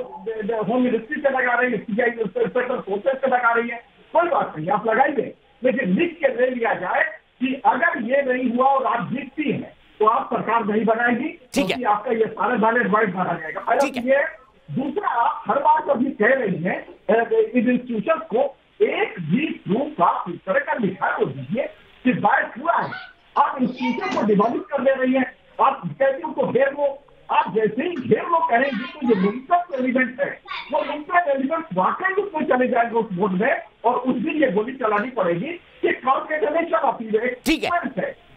होम मिनिस्ट्री से लगा रही है, सीआई स्पेशल फोर्सेस से लगा रही है, कोई बात नहीं, आप लगाइए, लेकिन लिख के ले लिया जाए कि अगर ये नहीं हुआ और आप जीतती हैं तो आप सरकार नहीं बनाएगी, क्योंकि आपका ये सारे बैलेट वाइट मारा जाएगा। पहले ये, दूसरा, आप हर बार जब ये कह रही हैं इन इंस्टीट्यूशन को एक भी प्रूफ आप इस तरह का लिखा तो दीजिए कि बाइट हुआ है। आप इंस्टीट्यूशन को डिमोलिश कर दे रही हैं, आप कहती हैं उनको घेर लो, आप जैसे ही घेर लो करेंगे तो जो लुमसम एलिमेंट है वो लुमसम एलिमेंट वाकई उसमें चले जाएंगे उस वोट में, और उस दिन ये गोली चलानी पड़ेगी कि कॉन्फिडेंशियल अपील है। ठीक है,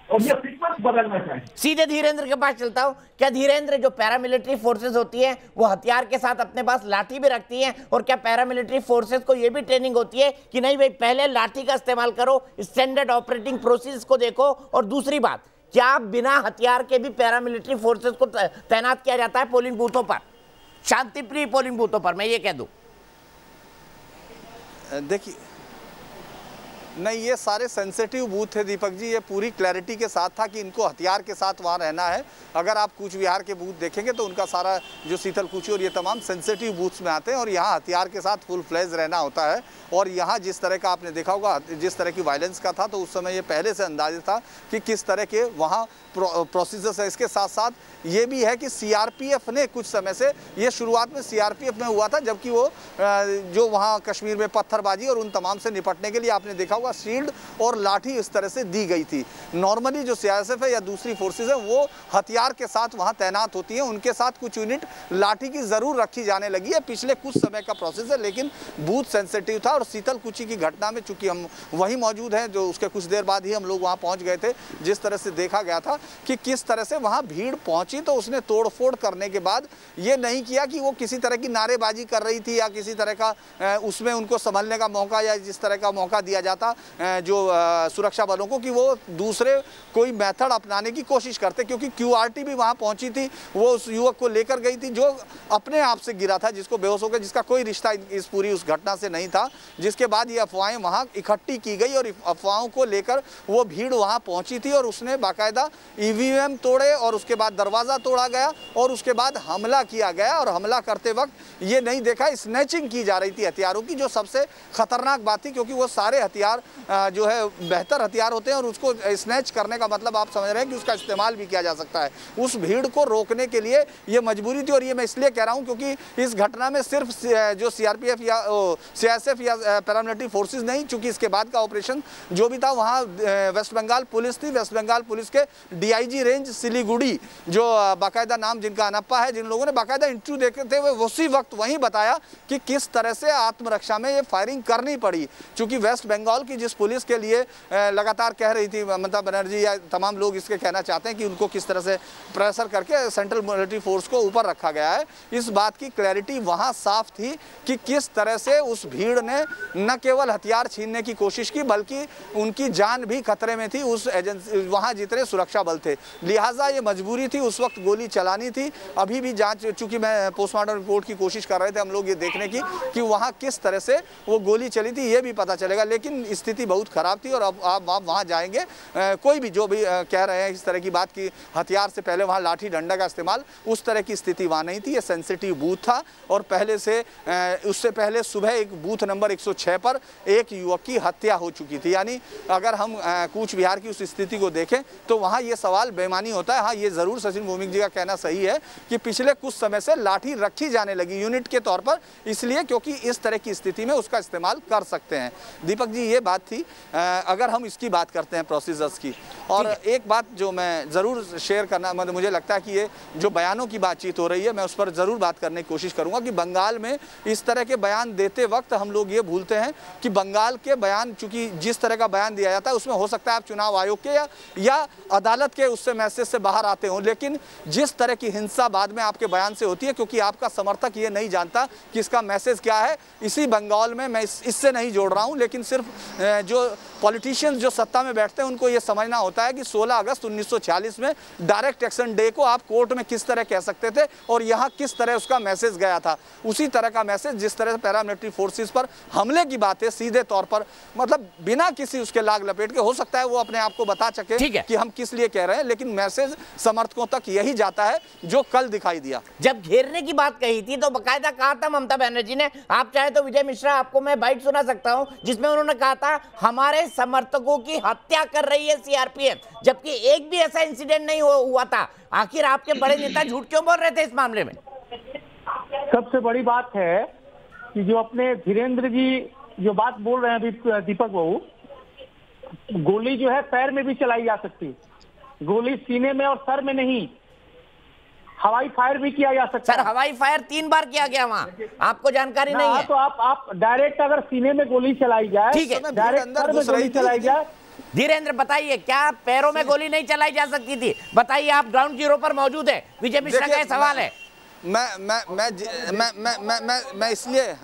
और ये सीक्वेंस बदलना चाहिए। सीधे धीरेन्द्र के पास चलता हूं। क्या धीरेन्द्र, जो पैरामिलिट्री फोर्सेस होती है वो हथियार के साथ अपने पास लाठी भी रखती हैं, और क्या पैरामिलिट्री फोर्सेस को ये भी ट्रेनिंग होती है कि नहीं भाई पहले लाठी का इस्तेमाल करो, स्टैंडर्ड ऑपरेटिंग प्रोसीजर्स को देखो? और दूसरी बात, क्या बिना हथियार के भी पैरामिलिट्री फोर्सेस को तैनात किया जाता है पोलिंग बूथों पर, शांतिप्रिय पोलिंग बूथों पर? मैं ये कह दूं, देखिए, नहीं, ये सारे सेंसिटिव बूथ थे दीपक जी, ये पूरी क्लैरिटी के साथ था कि इनको हथियार के साथ वहाँ रहना है। अगर आप कूच बिहार के बूथ देखेंगे तो उनका सारा जो शीतलकुची और ये तमाम सेंसिटिव बूथ्स में आते हैं, और यहाँ हथियार के साथ फुल फ्लेज रहना होता है। और यहाँ जिस तरह का आपने देखा होगा, जिस तरह की वायलेंस का था, तो उस समय ये पहले से अंदाजा था कि किस तरह के वहाँ प्रोसीजर्स है। इसके साथ साथ ये भी है कि सीआरपीएफ ने कुछ समय से, ये शुरुआत में सीआरपीएफ में हुआ था, जबकि वो जो वहाँ कश्मीर में पत्थरबाजी और उन तमाम से निपटने के लिए आपने देखा होगा शील्ड और लाठी इस तरह से दी गई थी। नॉर्मली जो सीआरएसएफ है या दूसरी फोर्सेज है वो हथियार के साथ वहाँ तैनात होती हैं, उनके साथ कुछ यूनिट लाठी की ज़रूर रखी जाने लगी है, पिछले कुछ समय का प्रोसेस है। लेकिन बूथ सेंसिटिव था, और शीतलकुची की घटना में चूंकि हम वहीं मौजूद हैं, जो उसके कुछ देर बाद ही हम लोग वहाँ पहुँच गए थे, जिस तरह से देखा गया था कि किस तरह से वहाँ भीड़ पहुँची, तो उसने तोड़फोड़ करने के बाद ये नहीं किया कि वो किसी तरह की नारेबाजी कर रही थी या किसी तरह का उसमें उनको संभलने का मौका या जिस तरह का मौका दिया जाता जो सुरक्षा बलों को, कि वो दूसरे कोई मेथड अपनाने की कोशिश करते, क्योंकि क्यूआरटी भी वहाँ पहुँची थी, वो उस युवक को लेकर गई थी जो अपने आप से गिरा था, जिसको बेहोश हो गया, जिसका कोई रिश्ता इस पूरी उस घटना से नहीं था। जिसके बाद ये अफवाहें वहाँ इकट्ठी की गई और अफवाहों को लेकर वो भीड़ वहाँ पहुँची थी, और उसने बाकायदा ईवीएम तोड़े, और उसके बाद दरवाज़ा तोड़ा गया, और उसके बाद हमला किया गया। और हमला करते वक्त ये नहीं देखा, स्नैचिंग की जा रही थी हथियारों की, जो सबसे खतरनाक बात थी, क्योंकि वो सारे हथियार जो है बेहतर हथियार होते हैं और उसको स्नैच करने का मतलब आप समझ रहे हैं कि उसका इस्तेमाल भी किया जा सकता है। उस भीड़ को रोकने के लिए ये मजबूरी थी। और ये मैं इसलिए कह रहा हूँ क्योंकि इस घटना में सिर्फ जो सीआरपीएफ या सीआईएसएफ या पैरामिलिट्री फोर्सेस नहीं, चूंकि इसके बाद का ऑपरेशन जो भी था वहाँ वेस्ट बंगाल पुलिस थी। वेस्ट बंगाल पुलिस के डीआईजी रेंज सिलीगुड़ी, जो बाकायदा नाम जिनका अनप्पा है, जिन लोगों ने बाकायदा इंटरव्यू देते हुए उसी वक्त वहीं बताया कि किस तरह से आत्मरक्षा में ये फायरिंग करनी पड़ी। चूंकि वेस्ट बंगाल की जिस पुलिस के लिए लगातार कह रही थी ममता बनर्जी या तमाम लोग इसके कहना चाहते हैं कि उनको किस तरह से प्रेशर करके सेंट्रल मिलिट्री फोर्स को ऊपर रखा गया है, इस बात की क्लैरिटी वहां साफ थी कि किस तरह से उस भीड़ ने न केवल हथियार छीनने की कोशिश की बल्कि उनकी जान भी खतरे में थी उस एजेंसी वहां जितने सुरक्षा बल थे। लिहाजा ये मजबूरी थी उस वक्त गोली चलानी थी। अभी भी जांच, चूंकि मैं पोस्टमार्टम रिपोर्ट की कोशिश कर रहे थे हम लोग ये देखने की कि वहां किस तरह से वो गोली चली थी ये भी पता चलेगा, लेकिन स्थिति बहुत खराब थी। और अब आप वहां जाएंगे, कोई भी जो भी कह रहे हैं इस तरह की बात की हथियार से पहले वहां लाठी डंडा का इस्तेमाल, उस तरह की स्थिति वहां नहीं थी। ये सेंसिटिव बूथ था और पहले से उससे पहले सुबह एक बूथ नंबर 106 पर एक युवक की हत्या हो चुकी थी। यानी अगर हम कूच बिहार की उस स्थिति को देखें तो वहां ये सवाल बेमानी होता है। हाँ, ये जरूर सचिन भौमिक जी का कहना सही है कि पिछले कुछ समय से लाठी रखी जाने लगी यूनिट के तौर पर, इसलिए क्योंकि इस तरह की स्थिति में उसका इस्तेमाल कर सकते हैं। दीपक जी, ये बात थी। अगर हम इसकी बात करते हैं प्रोसीजर्स की, और एक बात जो मैं ज़रूर शेयर करना, मतलब मुझे लगता है कि ये जो बयानों की बातचीत हो रही है मैं उस पर ज़रूर बात करने की कोशिश करूंगा कि बंगाल में इस तरह के बयान देते वक्त हम लोग ये भूलते हैं कि बंगाल के बयान, चूंकि जिस तरह का बयान दिया जाता है उसमें हो सकता है आप चुनाव आयोग के या अदालत के उससे मैसेज से बाहर आते हों, लेकिन जिस तरह की हिंसा बाद में आपके बयान से होती है क्योंकि आपका समर्थक ये नहीं जानता कि इसका मैसेज क्या है। इसी बंगाल में मैं इससे नहीं जोड़ रहा हूँ, लेकिन सिर्फ जो पॉलिटिशियंस जो सत्ता में बैठते हैं उनको ये समझना होता है कि 16 अगस्त 1946 में डायरेक्ट एक्शन डे को आप कोर्ट में किस तरह कह सकते थे और यहाँ किस तरह उसका मैसेज गया था। उसी तरह का मैसेज जिस तरह से पैरामिलिट्री फोर्सेस पर हमले की बात है, सीधे तौर पर मतलब बिना किसी उसके लाग लपेट के, हो सकता है वो अपने आप को बता सके कि हम किस लिए कह रहे हैं, लेकिन मैसेज समर्थकों तक यही जाता है जो कल दिखाई दिया। जब घेरने की बात कही थी तो बकायदा कहा था ममता बनर्जी ने, आप चाहे तो विजय मिश्रा आपको मैं बाइट सुना सकता हूं, जिसमें उन्होंने कहा था हमारे समर्थकों की हत्या कर रही है सीआरपीएफ, जबकि एक भी ऐसा इंसिडेंट नहीं हुआ था। आखिर आपके बड़े नेता झूठ क्यों बोल रहे थे इस मामले में? सबसे बड़ी बात है कि जो अपने धीरेन्द्र जी जो बात बोल रहे हैं अभी दीपक बाबू, गोली जो है पैर में भी चलाई जा सकती, गोली सीने में और सर में नहीं, हवाई फायर भी किया जा सकता है। सर, हवाई फायर 3 बार किया गया वहां, आपको जानकारी नहीं है? तो आप डायरेक्ट अगर सीने में गोली चलाई जाए, ठीक है, डायरेक्ट सर में गोली चलाई जाए। धीरेन्द्र बताइए, क्या पैरों में गोली नहीं चलाई जा सकती थी? बताइए, आप ग्राउंड जीरो पर मौजूद है। विजय मिश्रा का सवाल है। मैं इसलिए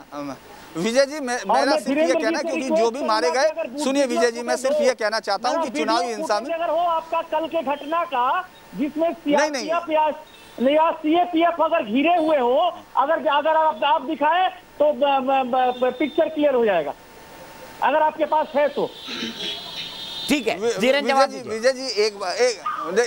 विजय जी मेरा सिर्फ ये कहना, क्योंकि जो भी मारे गए, सुनिए विजय जी, मैं सिर्फ ये कहना चाहता हूँ कि चुनावी हिंसा में अगर हो आपका कल के घटना का जिसमें सीआरपीएफ या सीएपीएफ अगर घिरे हुए हो, अगर आप दिखाए तो पिक्चर क्लियर हो जाएगा, अगर आपके पास है तो। ठीक है विजय जी,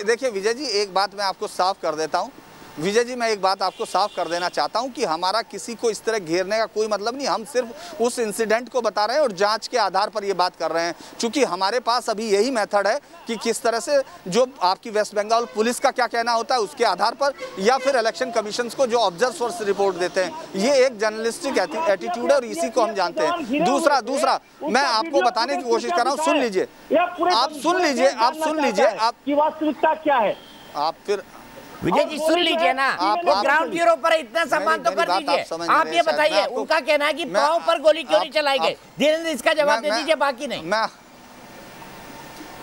देखिए विजय जी, एक बात मैं आपको साफ कर देता हूँ। विजय जी, मैं एक बात आपको साफ कर देना चाहता हूं कि हमारा किसी को इस तरह घेरने का कोई मतलब नहीं। हम सिर्फ उस इंसिडेंट को बता रहे हैं और जांच के आधार पर ये बात कर रहे हैं, क्योंकि हमारे पास अभी यही मेथड है कि किस तरह से जो आपकी वेस्ट बंगाल पुलिस का क्या कहना होता है उसके आधार पर, या फिर इलेक्शन कमीशन को जो ऑब्जर्वर्स रिपोर्ट देते हैं, ये एक जर्नलिस्टिक एटीट्यूड है और इसी को हम जानते हैं। दूसरा मैं आपको बताने की कोशिश कर रहा हूँ, सुन लीजिए, आप सुन लीजिए आपकी वास्तविकता क्या है। आप फिर विजय जी सुन लीजिए ना, वो ग्राउंड जीरो पर इतना सम्मान तो कर दीजिए। आप ये बताइए, उनका कहना है कि पांव पर गोली क्यों नहीं चलाई गई? धीरेन्द्र इसका जवाब दे दीजिए, बाकी नहीं।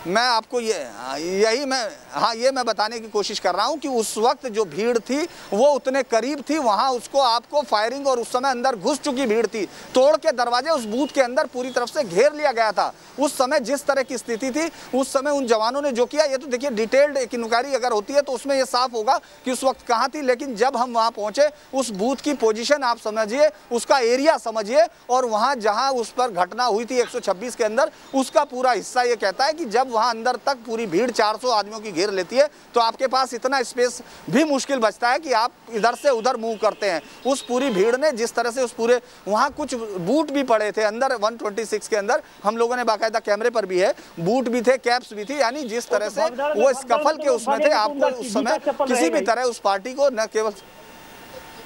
मैं आपको ये मैं बताने की कोशिश कर रहा हूं कि उस वक्त जो भीड़ थी वो उतने करीब थी, वहां उसको आपको फायरिंग, और उस समय अंदर घुस चुकी भीड़ थी, तोड़ के दरवाजे उस बूथ के अंदर पूरी तरफ से घेर लिया गया था। उस समय जिस तरह की स्थिति थी, उस समय उन जवानों ने जो किया, ये तो देखिए डिटेल्ड एक इंक्वायरी अगर होती है तो उसमें ये साफ होगा कि उस वक्त कहाँ थी। लेकिन जब हम वहाँ पहुंचे, उस बूथ की पोजीशन आप समझिए, उसका एरिया समझिए, और वहाँ जहाँ उस पर घटना हुई थी 126 के अंदर, उसका पूरा हिस्सा ये कहता है कि जब वहां अंदर तक पूरी भीड़ 400 आदमियों की घेर लेती है तो आपके पास इतना स्पेस भी मुश्किल बचता है कि आप इधर से उधर मूव करते हैं। उस पूरी भीड़ ने जिस तरह से उस पूरे वहां कुछ बूट भी पड़े थे अंदर 126 के अंदर, हम लोगों ने बाकायदा कैमरे पर भी है, बूट भी थे, कैप्स भी थी, यानी जिस तरह से वो स्कफल के उसमें थे, आपको उस समय किसी भी तरह उस पार्टी को न केवल।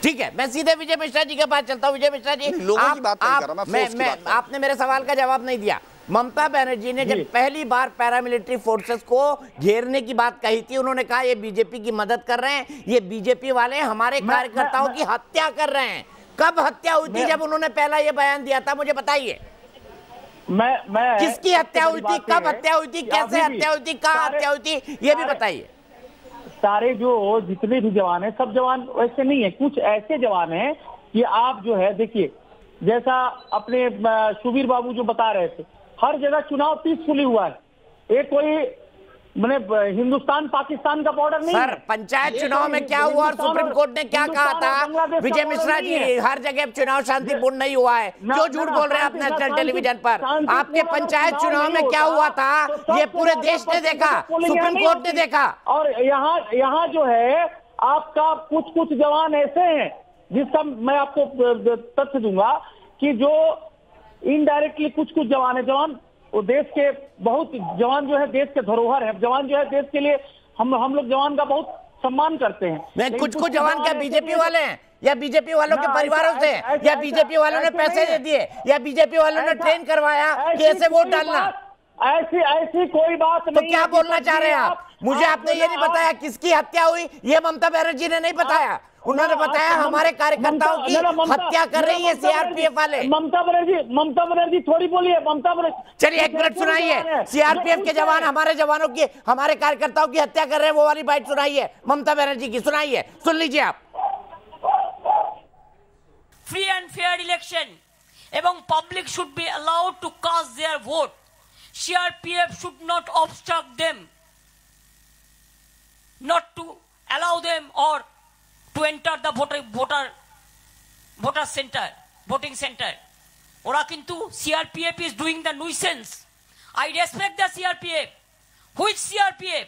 ठीक है, मैं सीधे विजय मिश्रा जी के पास चलता हूं। विजय मिश्रा जी, लोगों की बात नहीं कर रहा मैं, आपने मेरे सवाल का जवाब नहीं दिया। ममता बनर्जी ने जब पहली बार पैरामिलिट्री फोर्सेस को घेरने की बात कही थी, उन्होंने कहा ये बीजेपी की मदद कर रहे हैं, ये बीजेपी वाले हमारे कार्यकर्ताओं की हत्या कर रहे हैं। कब हत्या हुई थी जब उन्होंने पहला ये बयान दिया था, मुझे बताइए। मैं किसकी हत्या हुई थी, कब हत्या हुई थी, कैसे हत्या हुई थी, कहाँ हत्या हुई थी, ये भी बताइए। सारे जो जितने भी जवान हैं, सब जवान वैसे नहीं है, कुछ ऐसे जवान हैं कि आप जो है देखिए, जैसा अपने सुबीर बाबू जो बता रहे थे, हर जगह चुनाव पीसफुली हुआ है। ये कोई मैंने हिंदुस्तान पाकिस्तान का बॉर्डर नहीं सर, पंचायत चुनाव में क्या हुआ और सुप्रीम कोर्ट ने क्या कहा था? विजय मिश्रा जी, हर जगह चुनाव शांतिपूर्ण नहीं हुआ है, क्यों झूठ बोल रहे हैं आप नेशनल टेलीविजन पर? आपके पंचायत चुनाव में क्या हुआ था ये पूरे देश ने देखा, सुप्रीम कोर्ट ने देखा। और यहाँ जो है आपका कुछ जवान ऐसे हैं जिसका मैं आपको तथ्य दूंगा कि जो इनडायरेक्टली कुछ जवान है, जवान वो देश के बहुत जवान जो है देश के धरोहर है, जवान जो है देश के लिए हम लोग जवान का बहुत सम्मान करते हैं। मैं कुछ जवान क्या बीजेपी वाले हैं या बीजेपी वालों के परिवारों से, या बीजेपी वालों ने पैसे दे दिए, या बीजेपी वालों ने ट्रेन करवाया कि ऐसे वोट डालना? ऐसी कोई बात नहीं। तो क्या बोलना चाह रहे हैं आप? मुझे आपने ये नहीं बताया किसकी हत्या हुई, ये ममता बनर्जी ने नहीं बताया। उन्होंने बताया हमारे कार्यकर्ताओं की हत्या कर रही है सीआरपीएफ वाले। ममता बनर्जी थोड़ी बोली है, ममता बनर्जी। चलिए एक मिनट सुनाइए, सीआरपीएफ के जवान हमारे जवानों की, हमारे कार्यकर्ताओं की हत्या कर रहे हैं, वो वाली बाइट सुनाइए ममता बनर्जी की, सुनाइए, सुन लीजिए आप। फ्री एंड फेयर इलेक्शन এবং public should be allowed to cast their vote. CRPF should not obstruct them, not to allow them or to enter the voter center, voting center. ওরা কিন্তু CRPF is doing the nuisance. I respect the CRPF. Which CRPF?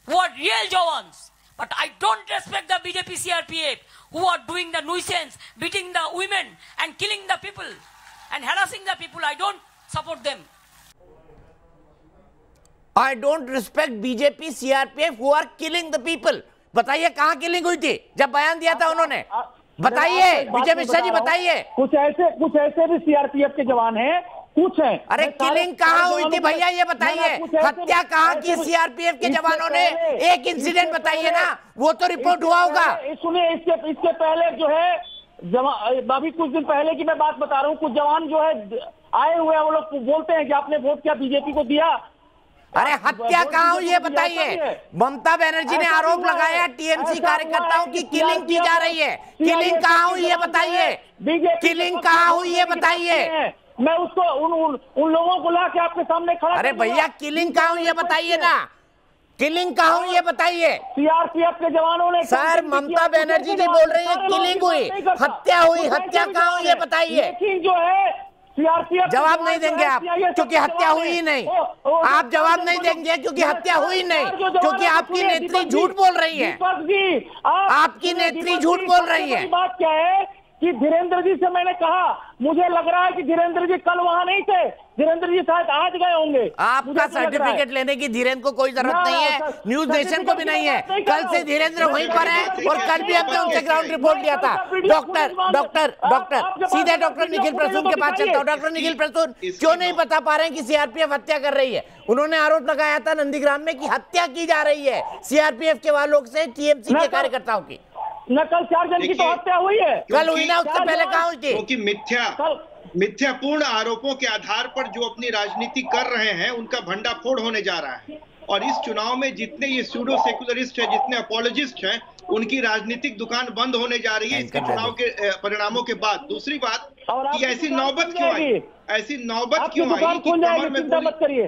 Who are real Jawans. But I don't respect the BJP CRPF who are doing the nuisance, beating the women and killing the people and harassing the people. I don't support them. I don't respect BJP CRPF who are killing the people. बताइए कहाँ killing हुई थी जब बयान दिया था उन्होंने? बताइए विजय मिश्रा जी, बताइए। कुछ ऐसे भी सीआरपीएफ के जवान हैं, कुछ हैं। अरे किलिंग कहाँ हुई थी भैया, ये बताइए। हत्या कहाँ की सीआरपीएफ के जवानों ने? एक इंसिडेंट बताइए ना, वो तो रिपोर्ट हुआ होगा। सुनिए, इसके पहले जो है अभी कुछ दिन पहले की मैं बात बता रहा हूँ, कुछ जवान जो है आए हुए हैं, वो लोग बोलते हैं कि आपने वोट क्या बीजेपी को दिया। अरे हत्या कहाँ हुई ये बताइए। ममता बनर्जी ने आरोप लगाया टीएमसी कार्यकर्ताओं की किलिंग की जा रही है। किलिंग कहाँ हुई ये बताइए, किलिंग कहाँ हुई ये बताइए। मैं उसको उन लोगों को ला के आपके सामने खड़ा। अरे भैया किलिंग कहाँ हुई ये बताइए ना, किलिंग कहाँ हुई ये बताइए। सीआरपीएफ के जवानों ने सर, ममता बनर्जी जी बोल रही है किलिंग हुई, हत्या हुई, हत्या कहाँ हुई ये बताइए। जो है जवाब नहीं देंगे आप क्योंकि हत्या हुई ही नहीं। आप जवाब नहीं देंगे क्योंकि हत्या हुई नहीं, क्योंकि आपकी नेत्री झूठ बोल रही है। आपकी नेत्री झूठ बोल रही है। बात क्या है कि धीरेन्द्र जी से मैंने कहा, मुझे लग रहा है कि धीरेन्द्र जी कल वहां नहीं थे, धीरेन्द्र जी शायद आज गए होंगे। आपका सर्टिफिकेट लेने की धीरेन्द्र को कोई जरूरत नहीं है, न्यूज नेशन को भी नहीं है। कल से धीरेन्द्र वहीं पर है और कल भी हमने उनसे ग्राउंड रिपोर्ट लिया था। डॉक्टर सीधे डॉक्टर निखिल प्रसून के पास चलता हूँ। डॉक्टर निखिल प्रसून, क्यों नहीं बता पा रहे हैं कि सीआरपीएफ हत्या कर रही है? उन्होंने आरोप लगाया था नंदीग्राम में कि हत्या की जा रही है सीआरपीएफ के वालों से, टीएमसी के कार्यकर्ताओं की। न कल 4 जन की तो हत्या हुई है, कल हुई ना, उससे पहले कहाँ हुई थी? क्योंकि मिथ्यापूर्ण आरोपों के आधार पर जो अपनी राजनीति कर रहे हैं उनका भंडाफोड़ होने जा रहा है। और इस चुनाव में जितने ये सूडो सेकुलरिस्ट हैं, जितने अपोलोजिस्ट हैं, उनकी राजनीतिक दुकान बंद होने जा रही है इसके चुनाव के परिणामों के बाद। दूसरी बात कि ऐसी नौबत क्यों आई, ऐसी नौबत क्यों आई कि कमर में गोली,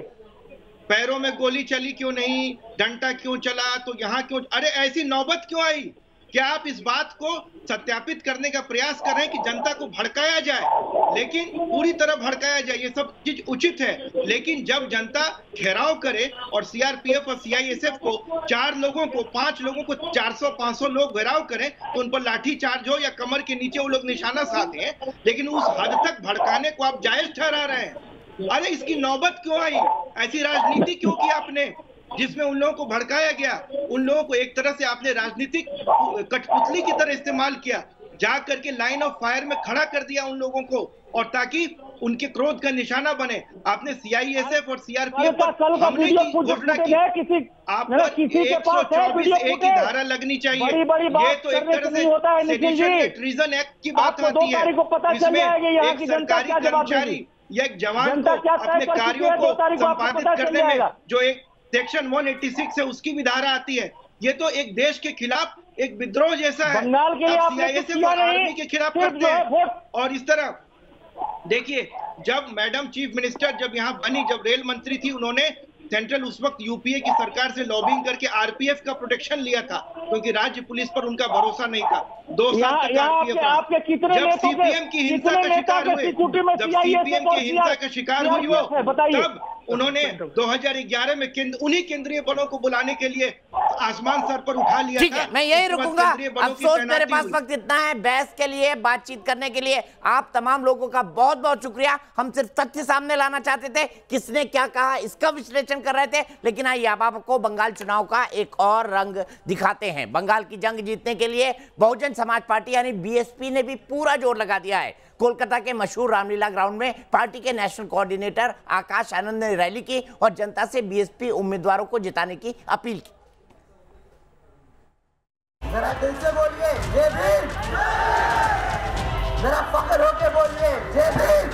पैरों में गोली चली क्यों नहीं, डंडा क्यों चला, तो यहाँ क्यों, अरे ऐसी नौबत क्यों आई क्या आप इस बात को सत्यापित करने का प्रयास कर रहे हैं कि जनता को भड़काया जाए, लेकिन पूरी तरह भड़काया जाए, ये सब चीज उचित है, लेकिन जब जनता घेराव करे और सीआरपीएफ और सीआईएसएफ को 4 लोगों को 5 लोगों को 400-500 लोग घेराव करें तो उन पर लाठी चार्ज हो या कमर के नीचे वो लोग निशाना साधे हैं, लेकिन उस हद तक भड़काने को आप जायज ठहरा रहे हैं। अरे इसकी नौबत क्यों आई? ऐसी राजनीति क्यों की आपने जिसमें उन लोगों को भड़काया गया? उन लोगों को एक तरह से आपने राजनीतिक कठपुतली की तरह इस्तेमाल किया, जा करके लाइन ऑफ फायर में खड़ा कर दिया उन लोगों को, और ताकि उनके क्रोध का निशाना बने। आपने सीआईएसएफ और सीआरपीएफ पर हमले की घोषणा की, आप पर 124 की धारा लगनी चाहिए। ये तो एक तरह से सेडिशन एंड ट्रीजन एक्ट की बात आती है, इसमें एक सरकारी कर्मचारी या एक जवान को अपने कार्यों को संपादित करने में जो एक सेक्शन 186 है उसकी भी धारा आती है। ये तो एक देश के खिलाफ एक विद्रोह जैसा है। बंगाल के लिए सीआईएसएफ और आर्मी के खिलाफ करते हैं। और इस तरह देखिए, जब मैडम चीफ मिनिस्टर जब यहाँ बनी, जब रेल मंत्री थी, उन्होंने सेंट्रल उस वक्त यूपीए की सरकार से लॉबिंग करके आरपीएफ का प्रोटेक्शन लिया था, क्योंकि राज्य पुलिस पर उनका भरोसा नहीं था। 2 साल तक आरपीएफ जब सीपीएम की हिंसा का शिकार हुए, जब सीपीएम की हिंसा का शिकार हुई वो, तब उन्होंने 2011 में उन्हीं केंद्रीय बलों को बुलाने के लिए आसमान सर पर उठा लिया। ठीक है, मैं यही रुकूंगा। अफसोस मेरे पास वक्त इतना है बहस के लिए, बातचीत करने के लिए। आप तमाम लोगों का बहुत बहुत शुक्रिया। हम सिर्फ तथ्य सामने लाना चाहते थे, किसने क्या कहा इसका विश्लेषण कर रहे थे। लेकिन आइए अब आपको बंगाल चुनाव का एक और रंग दिखाते हैं। बंगाल की जंग जीतने के लिए बहुजन समाज पार्टी यानी बीएसपी ने भी पूरा जोर लगा दिया है। कोलकाता के मशहूर रामलीला ग्राउंड में पार्टी के नेशनल कोऑर्डिनेटर आकाश आनंद ने रैली की और जनता से बीएसपी उम्मीदवारों को जिताने की अपील की। जरा दिल से बोलिए जय भीम, जरा फख्र होके बोलिए जय भीम।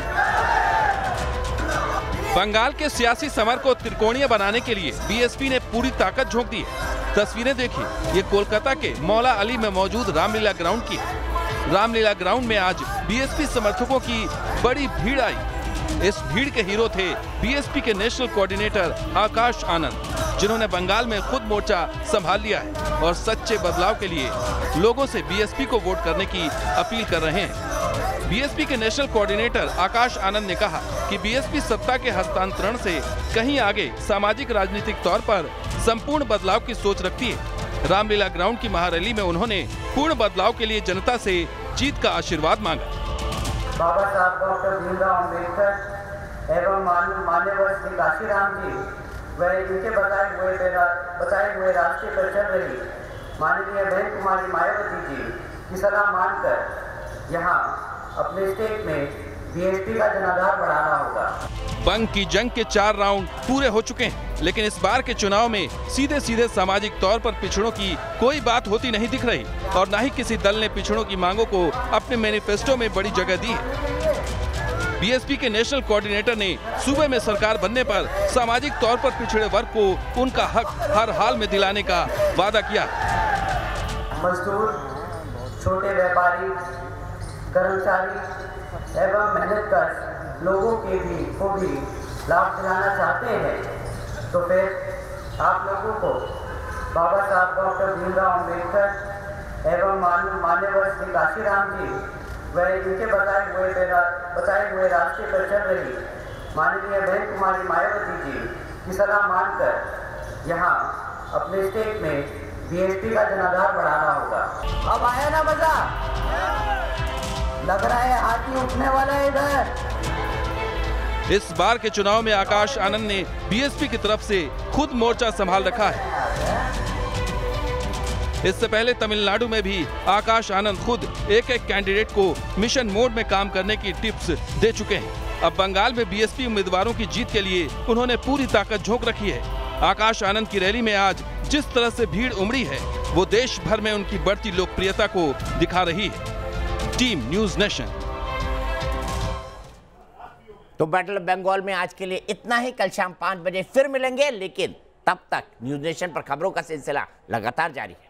बंगाल के सियासी समर को त्रिकोणीय बनाने के लिए बीएसपी ने पूरी ताकत झोंक दी है। तस्वीरें देखिए, ये कोलकाता के मौला अली में मौजूद रामलीला ग्राउंड की है। रामलीला ग्राउंड में आज बीएसपी समर्थकों की बड़ी भीड़ आई। इस भीड़ के हीरो थे बीएसपी के नेशनल कोऑर्डिनेटर आकाश आनंद, जिन्होंने बंगाल में खुद मोर्चा संभाल लिया है और सच्चे बदलाव के लिए लोगों से बीएसपी को वोट करने की अपील कर रहे हैं। बीएसपी के नेशनल कोऑर्डिनेटर आकाश आनंद ने कहा कि बीएसपी सत्ता के हस्तांतरण से कहीं आगे सामाजिक राजनीतिक तौर पर संपूर्ण बदलाव की सोच रखती है। रामलीला ग्राउंड की महारैली में उन्होंने पूर्ण बदलाव के लिए जनता से जीत का आशीर्वाद मांगा। बाबा साहब डॉक्टर भीमराव अम्बेडकर एवं मान्यवर श्री काशीराम जी व इनके बताए हुए रास्ते पर चल रही माननीय बहन कुमारी मायावती जी की सलाह मानकर यहाँ अपने स्टेट में बीएसपी का जनाधार बढ़ाना होगा। बंग की जंग के 4 राउंड पूरे हो चुके हैं, लेकिन इस बार के चुनाव में सीधे सीधे सामाजिक तौर पर पिछड़ों की कोई बात होती नहीं दिख रही और न ही किसी दल ने पिछड़ों की मांगों को अपने मैनिफेस्टो में बड़ी जगह दी है। बीएसपी के नेशनल कोऑर्डिनेटर ने सूबे में सरकार बनने पर सामाजिक तौर पर पिछड़े वर्ग को उनका हक हर हाल में दिलाने का वादा किया। मजदूर, छोटे व्यापारी, कर्मचारी एवं मेहनतकश लोगों को भी लाभ दिलाना चाहते हैं तो फिर आप लोगों को बाबा साहब डॉक्टर भीमराव अम्बेडकर एवं मान्यवर श्री काशीराम जी व इनके बताए हुए रास्ते पर चल रही माननीय बहन कुमारी मायावती जी की सलाह मानकर यहाँ अपने स्टेट में बीएसपी का जनाधार बढ़ाना होगा। अब आया ना मजा? लग रहा है हाथी उठने वाला है इधर। इस बार के चुनाव में आकाश आनंद ने बीएसपी की तरफ से खुद मोर्चा संभाल रखा है। इससे पहले तमिलनाडु में भी आकाश आनंद खुद एक कैंडिडेट को मिशन मोड में काम करने की टिप्स दे चुके हैं। अब बंगाल में बीएसपी उम्मीदवारों की जीत के लिए उन्होंने पूरी ताकत झोंक रखी है। आकाश आनंद की रैली में आज जिस तरह से भीड़ उमड़ी है वो देश भर में उनकी बढ़ती लोकप्रियता को दिखा रही है। Team news nation. तो बैटल ऑफ बंगाल में आज के लिए इतना ही। कल शाम 5 बजे फिर मिलेंगे, लेकिन तब तक न्यूज़ नेशन पर खबरों का सिलसिला लगातार जारी है।